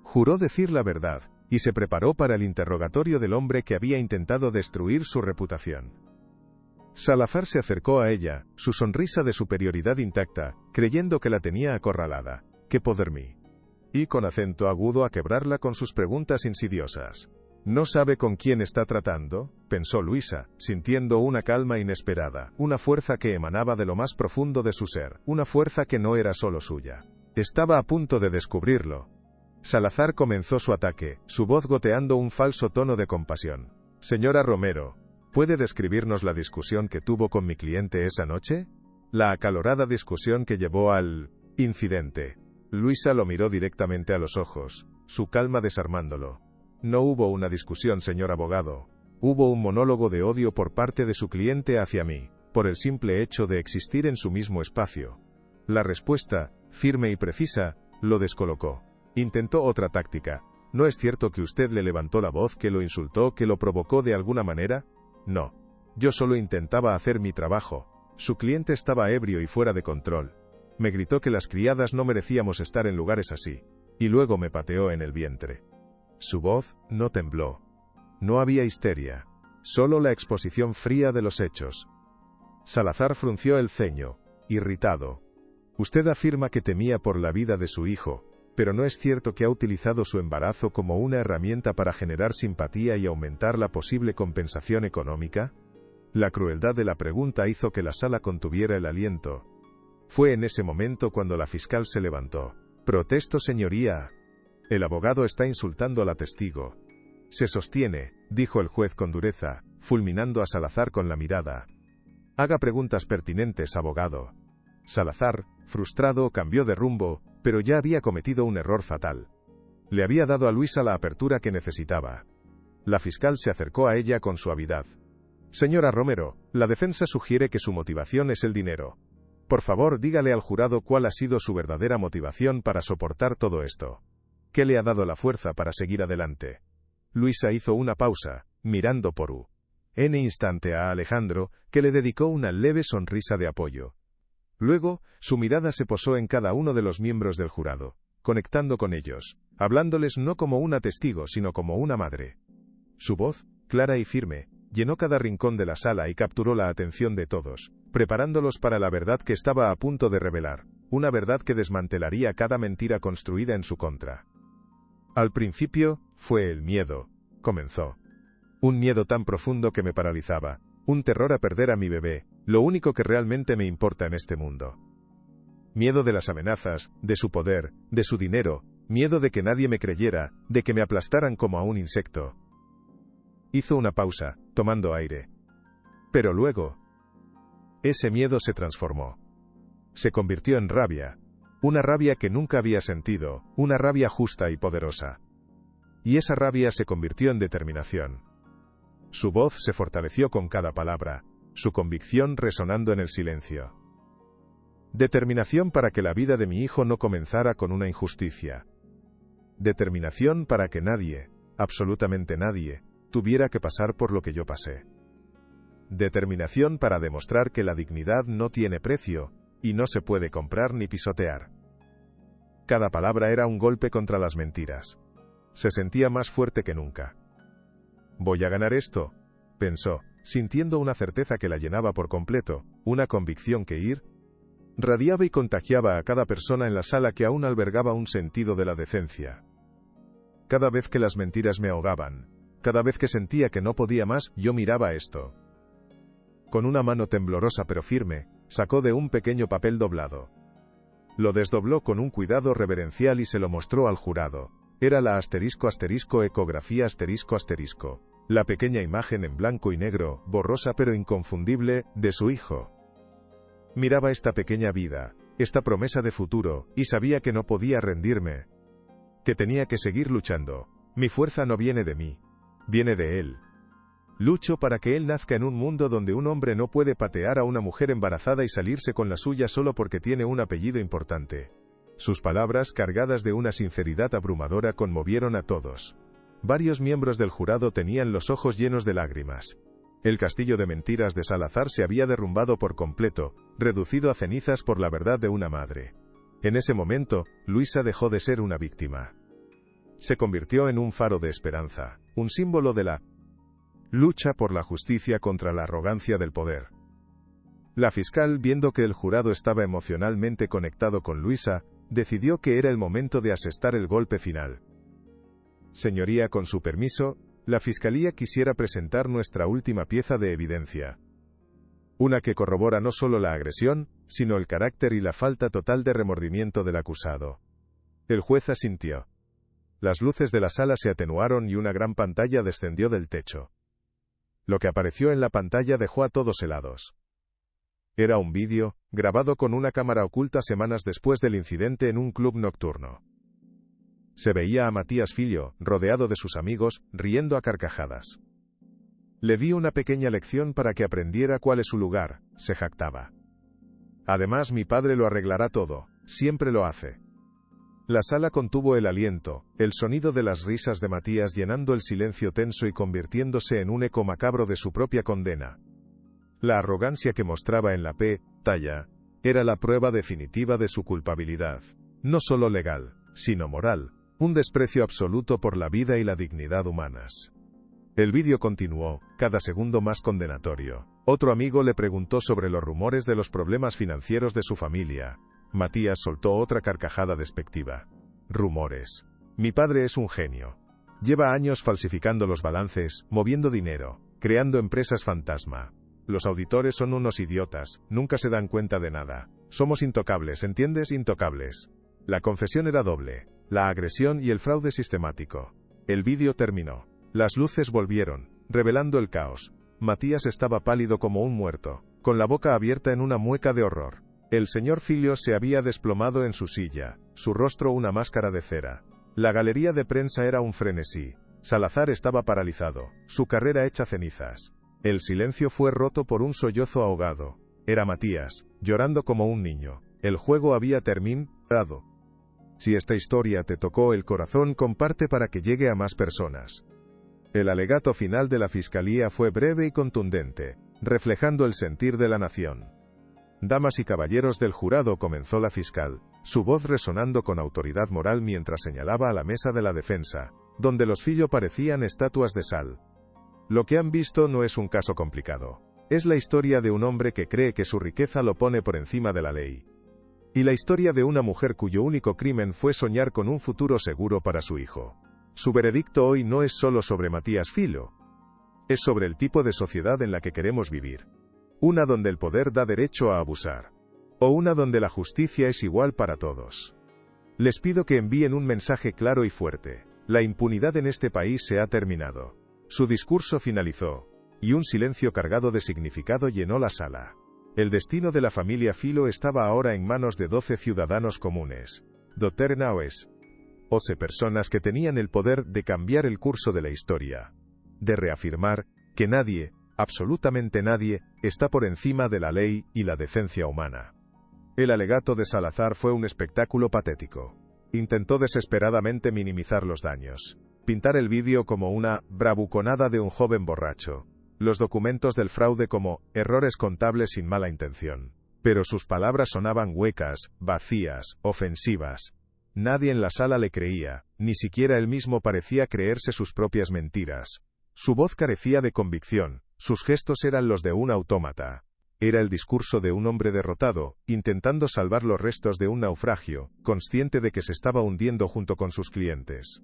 A: Juró decir la verdad, y se preparó para el interrogatorio del hombre que había intentado destruir su reputación. Salazar se acercó a ella, su sonrisa de superioridad intacta, creyendo que la tenía acorralada. ¿Qué poder mí? Y con acento agudo a quebrarla con sus preguntas insidiosas. ¿No sabe con quién está tratando?, pensó Luisa, sintiendo una calma inesperada, una fuerza que emanaba de lo más profundo de su ser, una fuerza que no era solo suya. Estaba a punto de descubrirlo. Salazar comenzó su ataque, su voz goteando un falso tono de compasión. Señora Romero, ¿puede describirnos la discusión que tuvo con mi cliente esa noche? La acalorada discusión que llevó al incidente. Luisa lo miró directamente a los ojos, su calma desarmándolo. No hubo una discusión, señor abogado. Hubo un monólogo de odio por parte de su cliente hacia mí, por el simple hecho de existir en su mismo espacio. La respuesta, firme y precisa, lo descolocó. Intentó otra táctica. ¿No es cierto que usted le levantó la voz, que lo insultó, que lo provocó de alguna manera? No. Yo solo intentaba hacer mi trabajo. Su cliente estaba ebrio y fuera de control. Me gritó que las criadas no merecíamos estar en lugares así. Y luego me pateó en el vientre. Su voz no tembló. No había histeria. Solo la exposición fría de los hechos. Salazar frunció el ceño, irritado. Usted afirma que temía por la vida de su hijo, pero ¿no es cierto que ha utilizado su embarazo como una herramienta para generar simpatía y aumentar la posible compensación económica? La crueldad de la pregunta hizo que la sala contuviera el aliento. Fue en ese momento cuando la fiscal se levantó. Protesto, señoría. El abogado está insultando a la testigo. Se sostiene, dijo el juez con dureza, fulminando a Salazar con la mirada. Haga preguntas pertinentes, abogado. Salazar, frustrado, cambió de rumbo, pero ya había cometido un error fatal. Le había dado a Luisa la apertura que necesitaba. La fiscal se acercó a ella con suavidad. Señora Romero, la defensa sugiere que su motivación es el dinero. Por favor, dígale al jurado cuál ha sido su verdadera motivación para soportar todo esto. ¿Qué le ha dado la fuerza para seguir adelante? Luisa hizo una pausa, mirando por un instante a Alejandro, que le dedicó una leve sonrisa de apoyo. Luego, su mirada se posó en cada uno de los miembros del jurado, conectando con ellos, hablándoles no como una testigo sino como una madre. Su voz, clara y firme, llenó cada rincón de la sala y capturó la atención de todos, preparándolos para la verdad que estaba a punto de revelar, una verdad que desmantelaría cada mentira construida en su contra. Al principio, fue el miedo, comenzó. Un miedo tan profundo que me paralizaba, un terror a perder a mi bebé, lo único que realmente me importa en este mundo. Miedo de las amenazas, de su poder, de su dinero, miedo de que nadie me creyera, de que me aplastaran como a un insecto. Hizo una pausa, tomando aire. Pero luego, ese miedo se transformó. Se convirtió en rabia, una rabia que nunca había sentido, una rabia justa y poderosa. Y esa rabia se convirtió en determinación. Su voz se fortaleció con cada palabra, su convicción resonando en el silencio. Determinación para que la vida de mi hijo no comenzara con una injusticia. Determinación para que nadie, absolutamente nadie, tuviera que pasar por lo que yo pasé. Determinación para demostrar que la dignidad no tiene precio, y no se puede comprar ni pisotear. Cada palabra era un golpe contra las mentiras. Se sentía más fuerte que nunca. Voy a ganar esto, pensó, sintiendo una certeza que la llenaba por completo, una convicción que radiaba y contagiaba a cada persona en la sala que aún albergaba un sentido de la decencia. Cada vez que las mentiras me ahogaban, cada vez que sentía que no podía más, yo miraba esto. Con una mano temblorosa pero firme, sacó de un pequeño papel doblado. Lo desdobló con un cuidado reverencial y se lo mostró al jurado. Era la ecografía ***, la pequeña imagen en blanco y negro, borrosa pero inconfundible, de su hijo. Miraba esta pequeña vida, esta promesa de futuro, y sabía que no podía rendirme. Que tenía que seguir luchando. Mi fuerza no viene de mí. Viene de él. Lucho para que él nazca en un mundo donde un hombre no puede patear a una mujer embarazada y salirse con la suya solo porque tiene un apellido importante. Sus palabras, cargadas de una sinceridad abrumadora, conmovieron a todos. Varios miembros del jurado tenían los ojos llenos de lágrimas. El castillo de mentiras de Salazar se había derrumbado por completo, reducido a cenizas por la verdad de una madre. En ese momento, Luisa dejó de ser una víctima. Se convirtió en un faro de esperanza, un símbolo de la lucha por la justicia contra la arrogancia del poder. La fiscal, viendo que el jurado estaba emocionalmente conectado con Luisa, decidió que era el momento de asestar el golpe final. Señoría, con su permiso, la fiscalía quisiera presentar nuestra última pieza de evidencia. Una que corrobora no solo la agresión, sino el carácter y la falta total de remordimiento del acusado. El juez asintió. Las luces de la sala se atenuaron y una gran pantalla descendió del techo. Lo que apareció en la pantalla dejó a todos helados. Era un vídeo, grabado con una cámara oculta semanas después del incidente en un club nocturno. Se veía a Matías Filho, rodeado de sus amigos, riendo a carcajadas. Le di una pequeña lección para que aprendiera cuál es su lugar, se jactaba. Además, mi padre lo arreglará todo, siempre lo hace. La sala contuvo el aliento, el sonido de las risas de Matías llenando el silencio tenso y convirtiéndose en un eco macabro de su propia condena. La arrogancia que mostraba en la talla era la prueba definitiva de su culpabilidad, no solo legal, sino moral, un desprecio absoluto por la vida y la dignidad humanas. El vídeo continuó, cada segundo más condenatorio. Otro amigo le preguntó sobre los rumores de los problemas financieros de su familia. Matías soltó otra carcajada despectiva. Rumores. Mi padre es un genio. Lleva años falsificando los balances, moviendo dinero, creando empresas fantasma. Los auditores son unos idiotas, nunca se dan cuenta de nada. Somos intocables, ¿entiendes? Intocables. La confesión era doble, la agresión y el fraude sistemático. El vídeo terminó. Las luces volvieron, revelando el caos. Matías estaba pálido como un muerto, con la boca abierta en una mueca de horror. El señor Filho se había desplomado en su silla, su rostro una máscara de cera. La galería de prensa era un frenesí. Salazar estaba paralizado, su carrera hecha cenizas. El silencio fue roto por un sollozo ahogado. Era Matías, llorando como un niño. El juego había terminado. Si esta historia te tocó el corazón, comparte para que llegue a más personas. El alegato final de la fiscalía fue breve y contundente, reflejando el sentir de la nación. Damas y caballeros del jurado, comenzó la fiscal, su voz resonando con autoridad moral mientras señalaba a la mesa de la defensa, donde los Filho parecían estatuas de sal. Lo que han visto no es un caso complicado. Es la historia de un hombre que cree que su riqueza lo pone por encima de la ley. Y la historia de una mujer cuyo único crimen fue soñar con un futuro seguro para su hijo. Su veredicto hoy no es solo sobre Matías Filho. Es sobre el tipo de sociedad en la que queremos vivir. Una donde el poder da derecho a abusar. O una donde la justicia es igual para todos. Les pido que envíen un mensaje claro y fuerte. La impunidad en este país se ha terminado. Su discurso finalizó, y un silencio cargado de significado llenó la sala. El destino de la familia Filho estaba ahora en manos de 12 ciudadanos comunes. 12 personas que tenían el poder de cambiar el curso de la historia. De reafirmar que nadie, absolutamente nadie, está por encima de la ley y la decencia humana. El alegato de Salazar fue un espectáculo patético. Intentó desesperadamente minimizar los daños. Pintar el vídeo como una bravuconada de un joven borracho. Los documentos del fraude como errores contables sin mala intención. Pero sus palabras sonaban huecas, vacías, ofensivas. Nadie en la sala le creía, ni siquiera él mismo parecía creerse sus propias mentiras. Su voz carecía de convicción, sus gestos eran los de un autómata. Era el discurso de un hombre derrotado, intentando salvar los restos de un naufragio, consciente de que se estaba hundiendo junto con sus clientes.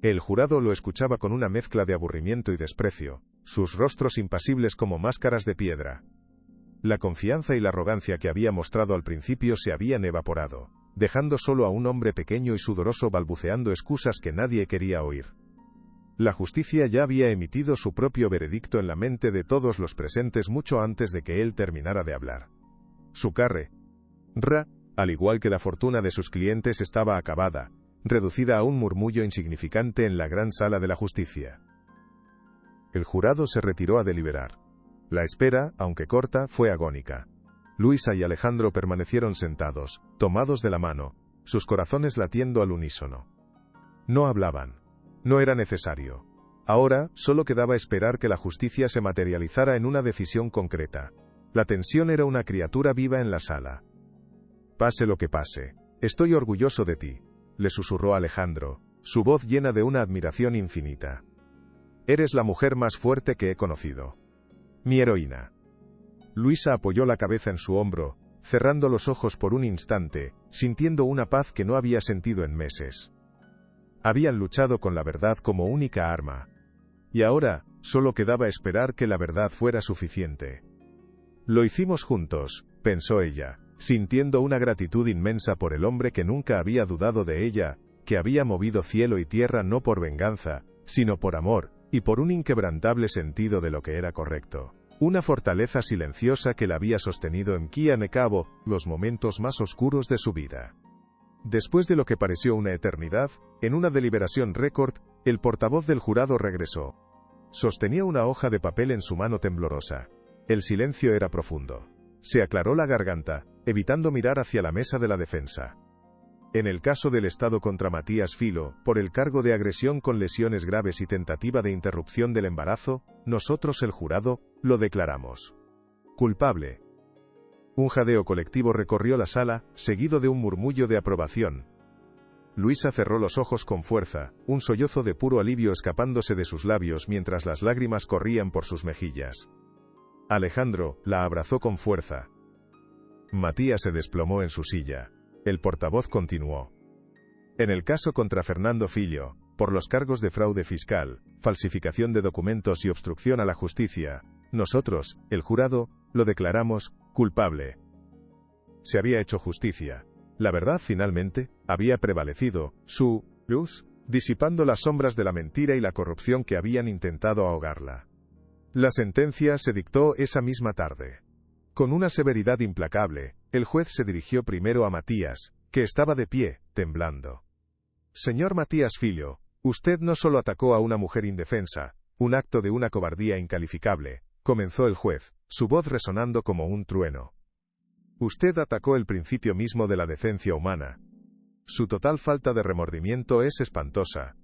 A: El jurado lo escuchaba con una mezcla de aburrimiento y desprecio, sus rostros impasibles como máscaras de piedra. La confianza y la arrogancia que había mostrado al principio se habían evaporado, dejando solo a un hombre pequeño y sudoroso balbuceando excusas que nadie quería oír. La justicia ya había emitido su propio veredicto en la mente de todos los presentes mucho antes de que él terminara de hablar. Su carrera, al igual que la fortuna de sus clientes, estaba acabada, reducida a un murmullo insignificante en la gran sala de la justicia. El jurado se retiró a deliberar. La espera, aunque corta, fue agónica. Luisa y Alejandro permanecieron sentados, tomados de la mano, sus corazones latiendo al unísono. No hablaban. No era necesario. Ahora, solo quedaba esperar que la justicia se materializara en una decisión concreta. La tensión era una criatura viva en la sala. Pase lo que pase, estoy orgulloso de ti, le susurró Alejandro, su voz llena de una admiración infinita. Eres la mujer más fuerte que he conocido. Mi heroína. Luisa apoyó la cabeza en su hombro, cerrando los ojos por un instante, sintiendo una paz que no había sentido en meses. Habían luchado con la verdad como única arma. Y ahora, solo quedaba esperar que la verdad fuera suficiente. Lo hicimos juntos, pensó ella, sintiendo una gratitud inmensa por el hombre que nunca había dudado de ella, que había movido cielo y tierra no por venganza, sino por amor, y por un inquebrantable sentido de lo que era correcto. Una fortaleza silenciosa que la había sostenido en pie a cabo los momentos más oscuros de su vida. Después de lo que pareció una eternidad, en una deliberación récord, el portavoz del jurado regresó. Sostenía una hoja de papel en su mano temblorosa. El silencio era profundo. Se aclaró la garganta, evitando mirar hacia la mesa de la defensa. En el caso del Estado contra Matías Filo, por el cargo de agresión con lesiones graves y tentativa de interrupción del embarazo, nosotros el jurado, lo declaramos culpable. Un jadeo colectivo recorrió la sala, seguido de un murmullo de aprobación. Luisa cerró los ojos con fuerza, un sollozo de puro alivio escapándose de sus labios mientras las lágrimas corrían por sus mejillas. Alejandro la abrazó con fuerza. Matías se desplomó en su silla. El portavoz continuó. En el caso contra Fernando Filho, por los cargos de fraude fiscal, falsificación de documentos y obstrucción a la justicia, nosotros, el jurado, lo declaramos culpable. Se había hecho justicia. La verdad finalmente había prevalecido, su luz, disipando las sombras de la mentira y la corrupción que habían intentado ahogarla. La sentencia se dictó esa misma tarde. Con una severidad implacable, el juez se dirigió primero a Matías, que estaba de pie, temblando. Señor Matías Filho, usted no solo atacó a una mujer indefensa, un acto de una cobardía incalificable, comenzó el juez, su voz resonando como un trueno. Usted atacó el principio mismo de la decencia humana. Su total falta de remordimiento es espantosa.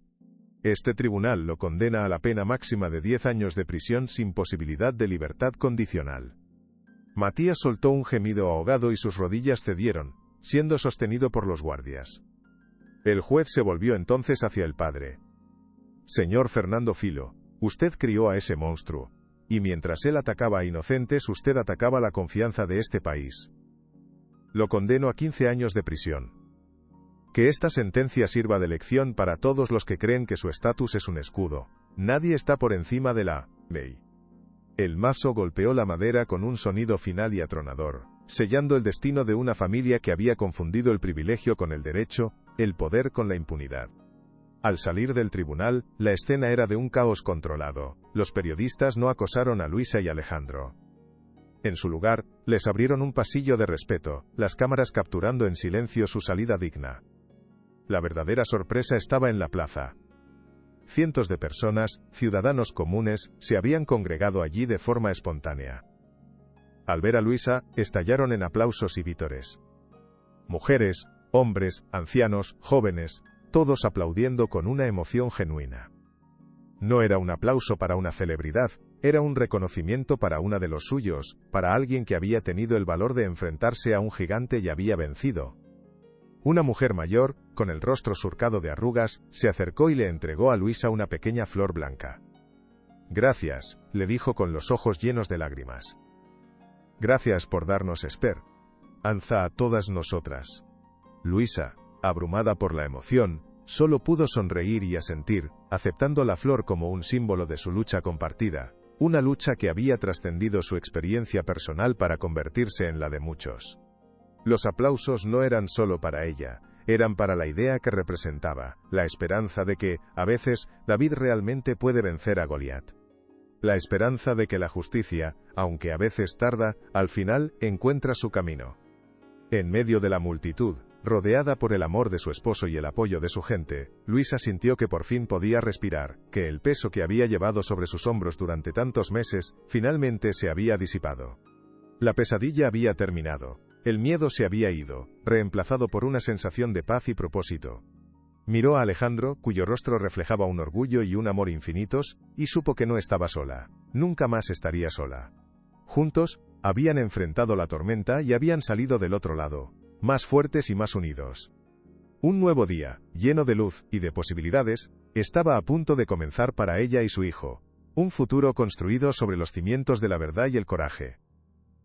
A: Este tribunal lo condena a la pena máxima de 10 años de prisión sin posibilidad de libertad condicional. Matías soltó un gemido ahogado y sus rodillas cedieron, siendo sostenido por los guardias. El juez se volvió entonces hacia el padre. Señor Fernando Filho, usted crió a ese monstruo, y mientras él atacaba a inocentes usted atacaba la confianza de este país. Lo condeno a 15 años de prisión. Que esta sentencia sirva de lección para todos los que creen que su estatus es un escudo. Nadie está por encima de la ley. El mazo golpeó la madera con un sonido final y atronador, sellando el destino de una familia que había confundido el privilegio con el derecho, el poder con la impunidad. Al salir del tribunal, la escena era de un caos controlado. Los periodistas no acosaron a Luisa y Alejandro. En su lugar, les abrieron un pasillo de respeto, las cámaras capturando en silencio su salida digna. La verdadera sorpresa estaba en la plaza. Cientos de personas, ciudadanos comunes, se habían congregado allí de forma espontánea. Al ver a Luisa, estallaron en aplausos y vítores. Mujeres, hombres, ancianos, jóvenes, todos aplaudiendo con una emoción genuina. No era un aplauso para una celebridad, era un reconocimiento para una de los suyos, para alguien que había tenido el valor de enfrentarse a un gigante y había vencido. Una mujer mayor, con el rostro surcado de arrugas, se acercó y le entregó a Luisa una pequeña flor blanca. Gracias, le dijo con los ojos llenos de lágrimas. Gracias por darnos esperanza a todas nosotras. Luisa, abrumada por la emoción, solo pudo sonreír y asentir, aceptando la flor como un símbolo de su lucha compartida, una lucha que había trascendido su experiencia personal para convertirse en la de muchos. Los aplausos no eran solo para ella, eran para la idea que representaba, la esperanza de que, a veces, David realmente puede vencer a Goliat. La esperanza de que la justicia, aunque a veces tarda, al final, encuentra su camino. En medio de la multitud, rodeada por el amor de su esposo y el apoyo de su gente, Luisa sintió que por fin podía respirar, que el peso que había llevado sobre sus hombros durante tantos meses, finalmente se había disipado. La pesadilla había terminado. El miedo se había ido, reemplazado por una sensación de paz y propósito. Miró a Alejandro, cuyo rostro reflejaba un orgullo y un amor infinitos, y supo que no estaba sola. Nunca más estaría sola. Juntos, habían enfrentado la tormenta y habían salido del otro lado, más fuertes y más unidos. Un nuevo día, lleno de luz y de posibilidades, estaba a punto de comenzar para ella y su hijo. Un futuro construido sobre los cimientos de la verdad y el coraje.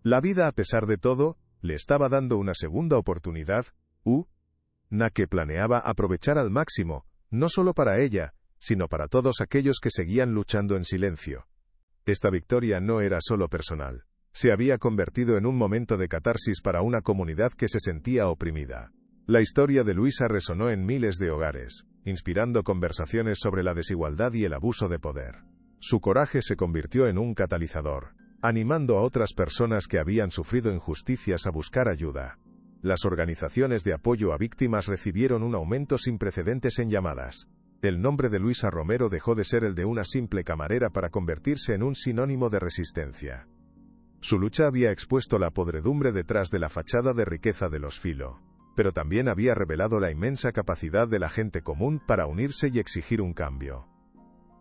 A: La vida, a pesar de todo, le estaba dando una segunda oportunidad, una que planeaba aprovechar al máximo, no solo para ella, sino para todos aquellos que seguían luchando en silencio. Esta victoria no era solo personal. se había convertido en un momento de catarsis para una comunidad que se sentía oprimida. La historia de Luisa resonó en miles de hogares, inspirando conversaciones sobre la desigualdad y el abuso de poder. Su coraje se convirtió en un catalizador, animando a otras personas que habían sufrido injusticias a buscar ayuda. Las organizaciones de apoyo a víctimas recibieron un aumento sin precedentes en llamadas. El nombre de Luisa Romero dejó de ser el de una simple camarera para convertirse en un sinónimo de resistencia. Su lucha había expuesto la podredumbre detrás de la fachada de riqueza de los Filo, pero también había revelado la inmensa capacidad de la gente común para unirse y exigir un cambio.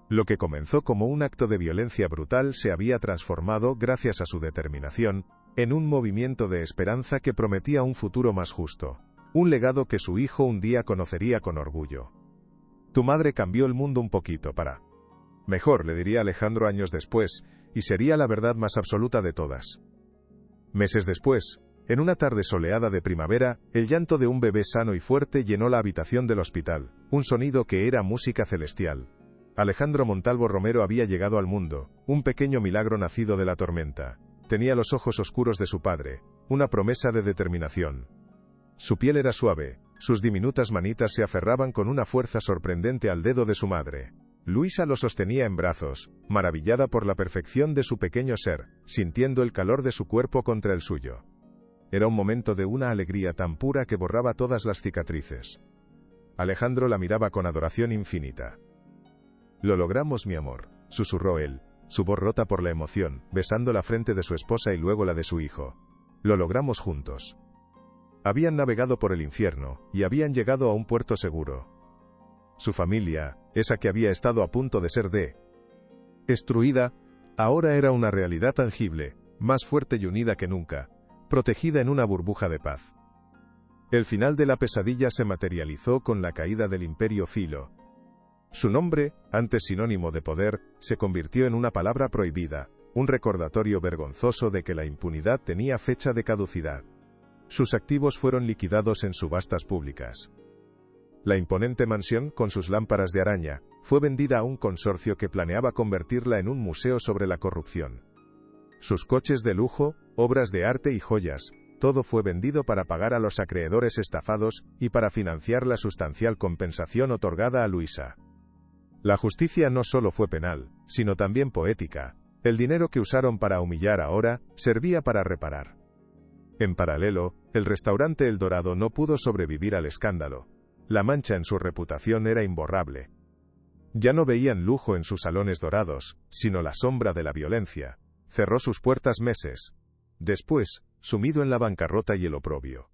A: Lo que comenzó como un acto de violencia brutal se había transformado, gracias a su determinación, en un movimiento de esperanza que prometía un futuro más justo, un legado que su hijo un día conocería con orgullo. Tu madre cambió el mundo un poquito para mejor, le diría Alejandro años después, y sería la verdad más absoluta de todas. Meses después, en una tarde soleada de primavera, el llanto de un bebé sano y fuerte llenó la habitación del hospital, un sonido que era música celestial. Alejandro Montalvo Romero había llegado al mundo, un pequeño milagro nacido de la tormenta. Tenía los ojos oscuros de su padre, una promesa de determinación. Su piel era suave, sus diminutas manitas se aferraban con una fuerza sorprendente al dedo de su madre. Luisa lo sostenía en brazos, maravillada por la perfección de su pequeño ser, sintiendo el calor de su cuerpo contra el suyo. Era un momento de una alegría tan pura que borraba todas las cicatrices. Alejandro la miraba con adoración infinita. «Lo logramos, mi amor», susurró él, su voz rota por la emoción, besando la frente de su esposa y luego la de su hijo. «Lo logramos juntos». Habían navegado por el infierno, y habían llegado a un puerto seguro. Su familia, esa que había estado a punto de ser destruida, ahora era una realidad tangible, más fuerte y unida que nunca, protegida en una burbuja de paz. El final de la pesadilla se materializó con la caída del Imperio Filo. Su nombre, antes sinónimo de poder, se convirtió en una palabra prohibida, un recordatorio vergonzoso de que la impunidad tenía fecha de caducidad. Sus activos fueron liquidados en subastas públicas. La imponente mansión, con sus lámparas de araña, fue vendida a un consorcio que planeaba convertirla en un museo sobre la corrupción. Sus coches de lujo, obras de arte y joyas, todo fue vendido para pagar a los acreedores estafados y para financiar la sustancial compensación otorgada a Luisa. La justicia no solo fue penal, sino también poética. El dinero que usaron para humillar ahora, servía para reparar. En paralelo, el restaurante El Dorado no pudo sobrevivir al escándalo. La mancha en su reputación era imborrable. Ya no veían lujo en sus salones dorados, sino la sombra de la violencia. Cerró sus puertas meses después, sumido en la bancarrota y el oprobio.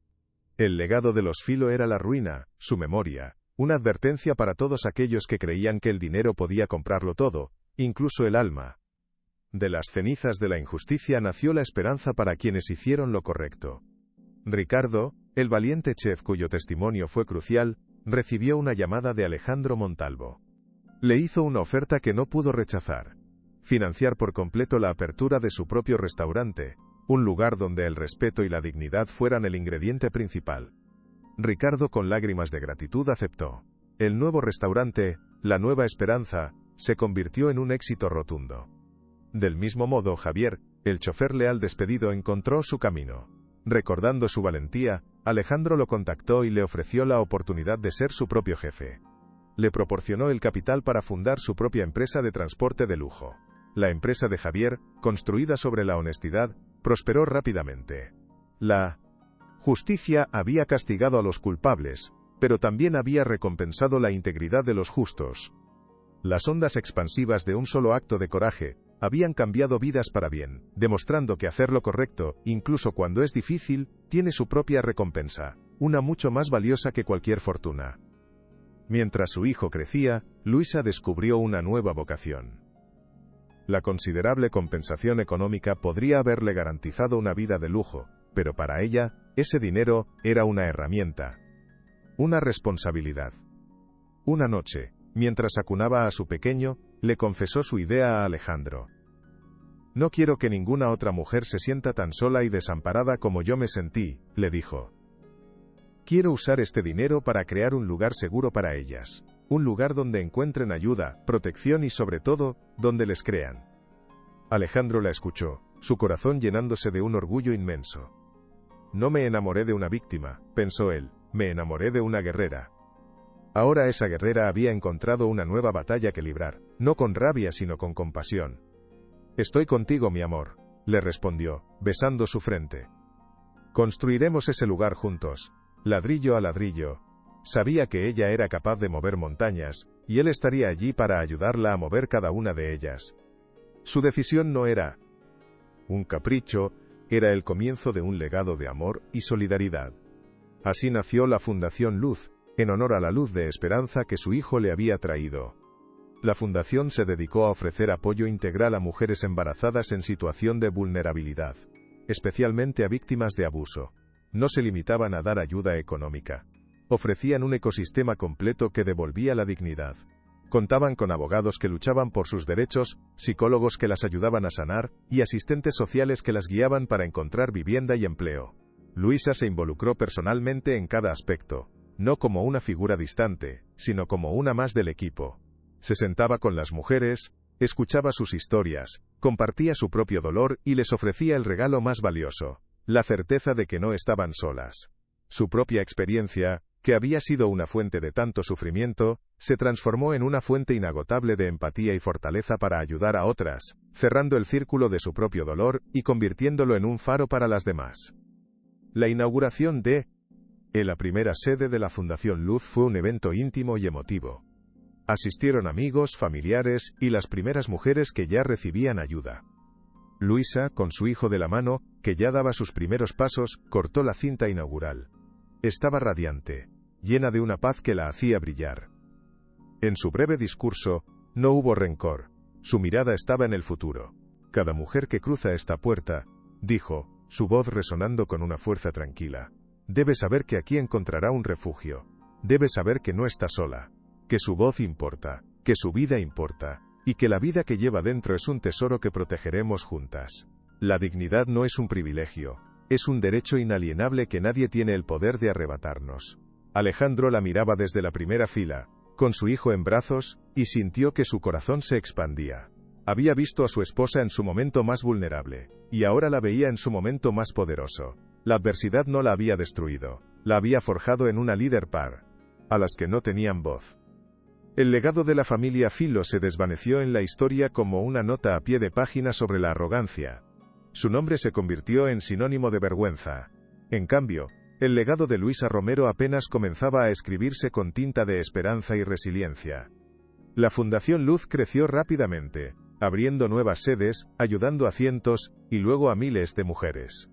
A: El legado de los Filo era la ruina, su memoria, una advertencia para todos aquellos que creían que el dinero podía comprarlo todo, incluso el alma. De las cenizas de la injusticia nació la esperanza para quienes hicieron lo correcto. Ricardo, el valiente chef cuyo testimonio fue crucial, recibió una llamada de Alejandro Montalvo. Le hizo una oferta que no pudo rechazar: financiar por completo la apertura de su propio restaurante, un lugar donde el respeto y la dignidad fueran el ingrediente principal. Ricardo, con lágrimas de gratitud, aceptó. El nuevo restaurante, La Nueva Esperanza, se convirtió en un éxito rotundo. Del mismo modo, Javier, el chofer leal despedido, encontró su camino. Recordando su valentía, Alejandro lo contactó y le ofreció la oportunidad de ser su propio jefe. Le proporcionó el capital para fundar su propia empresa de transporte de lujo. La empresa de Javier, construida sobre la honestidad, prosperó rápidamente. La justicia había castigado a los culpables, pero también había recompensado la integridad de los justos. Las ondas expansivas de un solo acto de coraje habían cambiado vidas para bien, demostrando que hacer lo correcto, incluso cuando es difícil, tiene su propia recompensa, una mucho más valiosa que cualquier fortuna. Mientras su hijo crecía, Luisa descubrió una nueva vocación. La considerable compensación económica podría haberle garantizado una vida de lujo, pero para ella, ese dinero era una herramienta, una responsabilidad. Una noche, mientras acunaba a su pequeño, le confesó su idea a Alejandro. «No quiero que ninguna otra mujer se sienta tan sola y desamparada como yo me sentí», le dijo. «Quiero usar este dinero para crear un lugar seguro para ellas, un lugar donde encuentren ayuda, protección y sobre todo, donde les crean». Alejandro la escuchó, su corazón llenándose de un orgullo inmenso. No me enamoré de una víctima, pensó él, me enamoré de una guerrera. Ahora esa guerrera había encontrado una nueva batalla que librar, no con rabia sino con compasión. Estoy contigo, mi amor, le respondió, besando su frente. Construiremos ese lugar juntos, ladrillo a ladrillo. Sabía que ella era capaz de mover montañas, y él estaría allí para ayudarla a mover cada una de ellas. Su decisión no era un capricho, era el comienzo de un legado de amor y solidaridad. Así nació la Fundación Luz, en honor a la luz de esperanza que su hijo le había traído. La fundación se dedicó a ofrecer apoyo integral a mujeres embarazadas en situación de vulnerabilidad, especialmente a víctimas de abuso. No se limitaban a dar ayuda económica. Ofrecían un ecosistema completo que devolvía la dignidad. Contaban con abogados que luchaban por sus derechos, psicólogos que las ayudaban a sanar, y asistentes sociales que las guiaban para encontrar vivienda y empleo. Luisa se involucró personalmente en cada aspecto, no como una figura distante, sino como una más del equipo. Se sentaba con las mujeres, escuchaba sus historias, compartía su propio dolor y les ofrecía el regalo más valioso, la certeza de que no estaban solas. Su propia experiencia, que había sido una fuente de tanto sufrimiento, se transformó en una fuente inagotable de empatía y fortaleza para ayudar a otras, cerrando el círculo de su propio dolor y convirtiéndolo en un faro para las demás. La inauguración de la primera sede de la Fundación Luz fue un evento íntimo y emotivo. Asistieron amigos, familiares y las primeras mujeres que ya recibían ayuda. Luisa, con su hijo de la mano, que ya daba sus primeros pasos, cortó la cinta inaugural. Estaba radiante, llena de una paz que la hacía brillar. En su breve discurso, no hubo rencor, su mirada estaba en el futuro. Cada mujer que cruza esta puerta, dijo, su voz resonando con una fuerza tranquila, debe saber que aquí encontrará un refugio, debe saber que no está sola, que su voz importa, que su vida importa, y que la vida que lleva dentro es un tesoro que protegeremos juntas. La dignidad no es un privilegio, es un derecho inalienable que nadie tiene el poder de arrebatarnos. Alejandro la miraba desde la primera fila, con su hijo en brazos, y sintió que su corazón se expandía. Había visto a su esposa en su momento más vulnerable, y ahora la veía en su momento más poderoso. La adversidad no la había destruido, la había forjado en una líder par, a las que no tenían voz. El legado de la familia Filo se desvaneció en la historia como una nota a pie de página sobre la arrogancia. Su nombre se convirtió en sinónimo de vergüenza. En cambio, el legado de Luisa Romero apenas comenzaba a escribirse con tinta de esperanza y resiliencia. La Fundación Luz creció rápidamente, abriendo nuevas sedes, ayudando a cientos, y luego a miles de mujeres.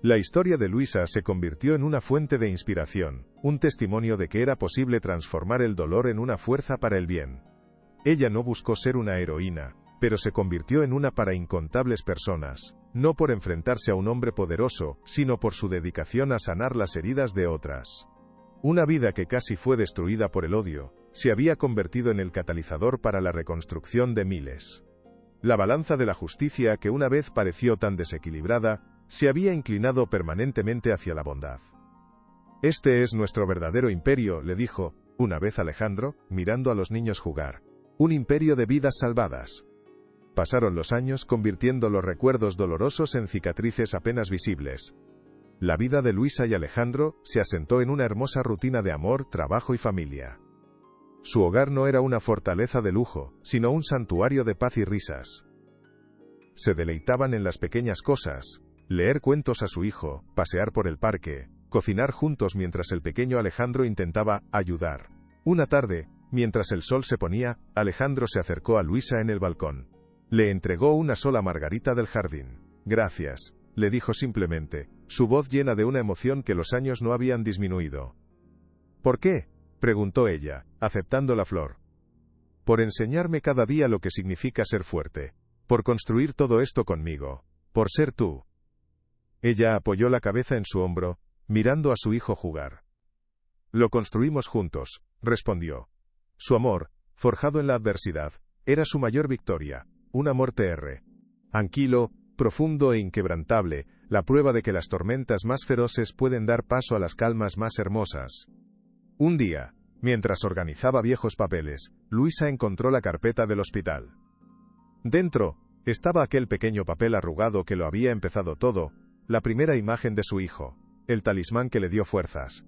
A: La historia de Luisa se convirtió en una fuente de inspiración, un testimonio de que era posible transformar el dolor en una fuerza para el bien. Ella no buscó ser una heroína, pero se convirtió en una para incontables personas, no por enfrentarse a un hombre poderoso, sino por su dedicación a sanar las heridas de otras. Una vida que casi fue destruida por el odio, se había convertido en el catalizador para la reconstrucción de miles. La balanza de la justicia, que una vez pareció tan desequilibrada, se había inclinado permanentemente hacia la bondad. Este es nuestro verdadero imperio, le dijo, una vez Alejandro, mirando a los niños jugar. Un imperio de vidas salvadas. Pasaron los años convirtiendo los recuerdos dolorosos en cicatrices apenas visibles. La vida de Luisa y Alejandro se asentó en una hermosa rutina de amor, trabajo y familia. Su hogar no era una fortaleza de lujo, sino un santuario de paz y risas. Se deleitaban en las pequeñas cosas, leer cuentos a su hijo, pasear por el parque, cocinar juntos mientras el pequeño Alejandro intentaba ayudar. Una tarde, mientras el sol se ponía, Alejandro se acercó a Luisa en el balcón. Le entregó una sola margarita del jardín. Gracias, le dijo simplemente, su voz llena de una emoción que los años no habían disminuido. ¿Por qué?, preguntó ella, aceptando la flor. Por enseñarme cada día lo que significa ser fuerte. Por construir todo esto conmigo. Por ser tú. Ella apoyó la cabeza en su hombro, mirando a su hijo jugar. Lo construimos juntos, respondió. Su amor, forjado en la adversidad, era su mayor victoria, un amor tranquilo, profundo e inquebrantable, la prueba de que las tormentas más feroces pueden dar paso a las calmas más hermosas. Un día, mientras organizaba viejos papeles, Luisa encontró la carpeta del hospital. Dentro, Estaba aquel pequeño papel arrugado que lo había empezado todo, la primera imagen de su hijo, el talismán que le dio fuerzas.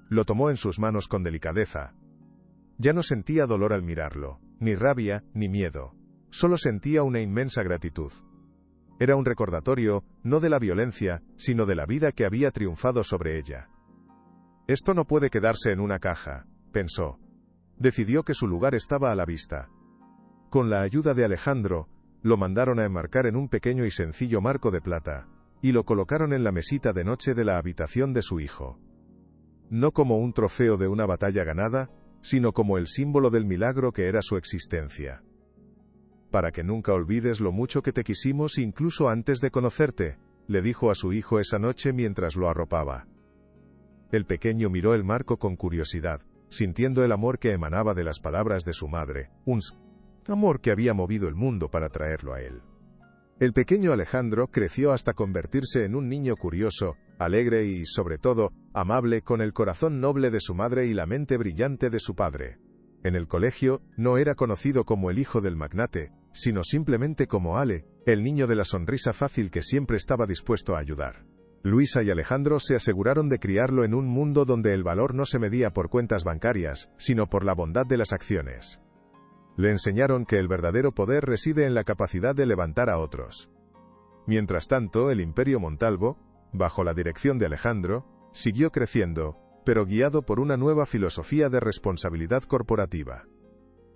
A: Lo tomó en sus manos con delicadeza. Ya no sentía dolor al mirarlo, ni rabia, ni miedo. Solo sentía una inmensa gratitud. Era un recordatorio, no de la violencia, sino de la vida que había triunfado sobre ella. Esto no puede quedarse en una caja, pensó. Decidió que su lugar estaba a la vista. Con la ayuda de Alejandro, lo mandaron a enmarcar en un pequeño y sencillo marco de plata, y lo colocaron en la mesita de noche de la habitación de su hijo. No como un trofeo de una batalla ganada, sino como el símbolo del milagro que era su existencia. Para que nunca olvides lo mucho que te quisimos incluso antes de conocerte, le dijo a su hijo esa noche mientras lo arropaba. El pequeño miró el marco con curiosidad, sintiendo el amor que emanaba de las palabras de su madre, un amor que había movido el mundo para traerlo a él. El pequeño Alejandro creció hasta convertirse en un niño curioso, alegre y, sobre todo, amable, con el corazón noble de su madre y la mente brillante de su padre. En el colegio, no era conocido como el hijo del magnate, sino simplemente como Ale, el niño de la sonrisa fácil que siempre estaba dispuesto a ayudar. Luisa y Alejandro se aseguraron de criarlo en un mundo donde el valor no se medía por cuentas bancarias, sino por la bondad de las acciones. Le enseñaron que el verdadero poder reside en la capacidad de levantar a otros. Mientras tanto, el Imperio Montalvo, bajo la dirección de Alejandro, siguió creciendo, pero guiado por una nueva filosofía de responsabilidad corporativa.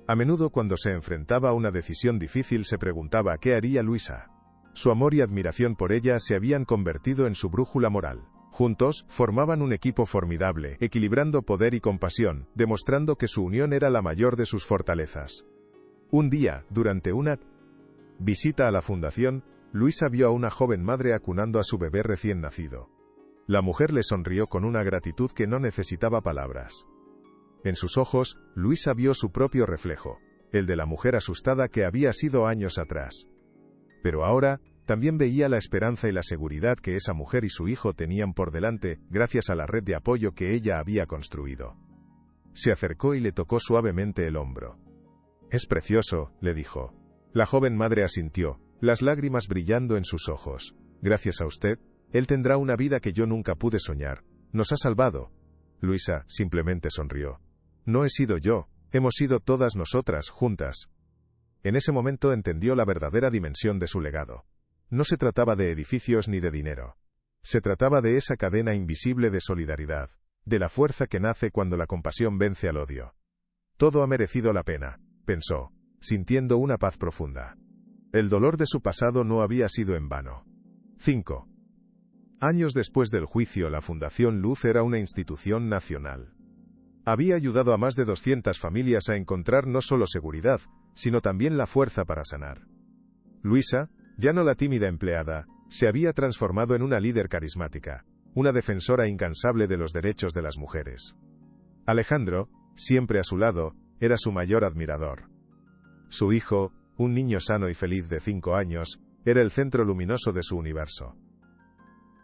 A: A menudo cuando se enfrentaba a una decisión difícil se preguntaba qué haría Luisa. Su amor y admiración por ella se habían convertido en su brújula moral. Juntos, formaban un equipo formidable, equilibrando poder y compasión, demostrando que su unión era la mayor de sus fortalezas. Un día, durante una visita a la fundación, Luisa vio a una joven madre acunando a su bebé recién nacido. La mujer le sonrió con una gratitud que no necesitaba palabras. En sus ojos, Luisa vio su propio reflejo, el de la mujer asustada que había sido años atrás. Pero ahora, también veía la esperanza y la seguridad que esa mujer y su hijo tenían por delante, gracias a la red de apoyo que ella había construido. Se acercó y le tocó suavemente el hombro. «Es precioso», le dijo. La joven madre asintió, las lágrimas brillando en sus ojos. «Gracias a usted, él tendrá una vida que yo nunca pude soñar. Nos ha salvado». Luisa simplemente sonrió. «No he sido yo, hemos sido todas nosotras, juntas». En ese momento entendió la verdadera dimensión de su legado. No se trataba de edificios ni de dinero. Se trataba de esa cadena invisible de solidaridad, de la fuerza que nace cuando la compasión vence al odio. Todo ha merecido la pena, pensó, sintiendo una paz profunda. El dolor de su pasado no había sido en vano. 5. Años después del juicio, la Fundación Luz era una institución nacional. Había ayudado a más de 200 familias a encontrar no solo seguridad, sino también la fuerza para sanar. Luisa, ya no la tímida empleada, se había transformado en una líder carismática, una defensora incansable de los derechos de las mujeres. Alejandro, siempre a su lado, era su mayor admirador. Su hijo, un niño sano y feliz de 5 años, era el centro luminoso de su universo.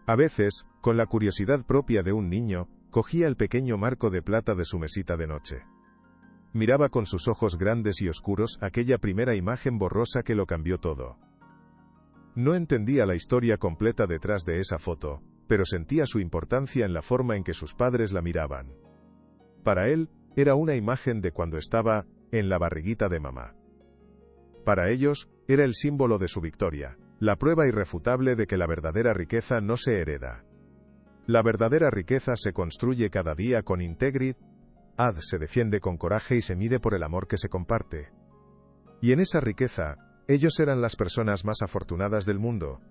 A: A veces, con la curiosidad propia de un niño, cogía el pequeño marco de plata de su mesita de noche. Miraba con sus ojos grandes y oscuros aquella primera imagen borrosa que lo cambió todo. No entendía la historia completa detrás de esa foto, pero sentía su importancia en la forma en que sus padres la miraban. Para él, era una imagen de cuando estaba en la barriguita de mamá. Para ellos, era el símbolo de su victoria, la prueba irrefutable de que la verdadera riqueza no se hereda. La verdadera riqueza se construye cada día con integridad, se defiende con coraje y se mide por el amor que se comparte. Y en esa riqueza, ellos eran las personas más afortunadas del mundo,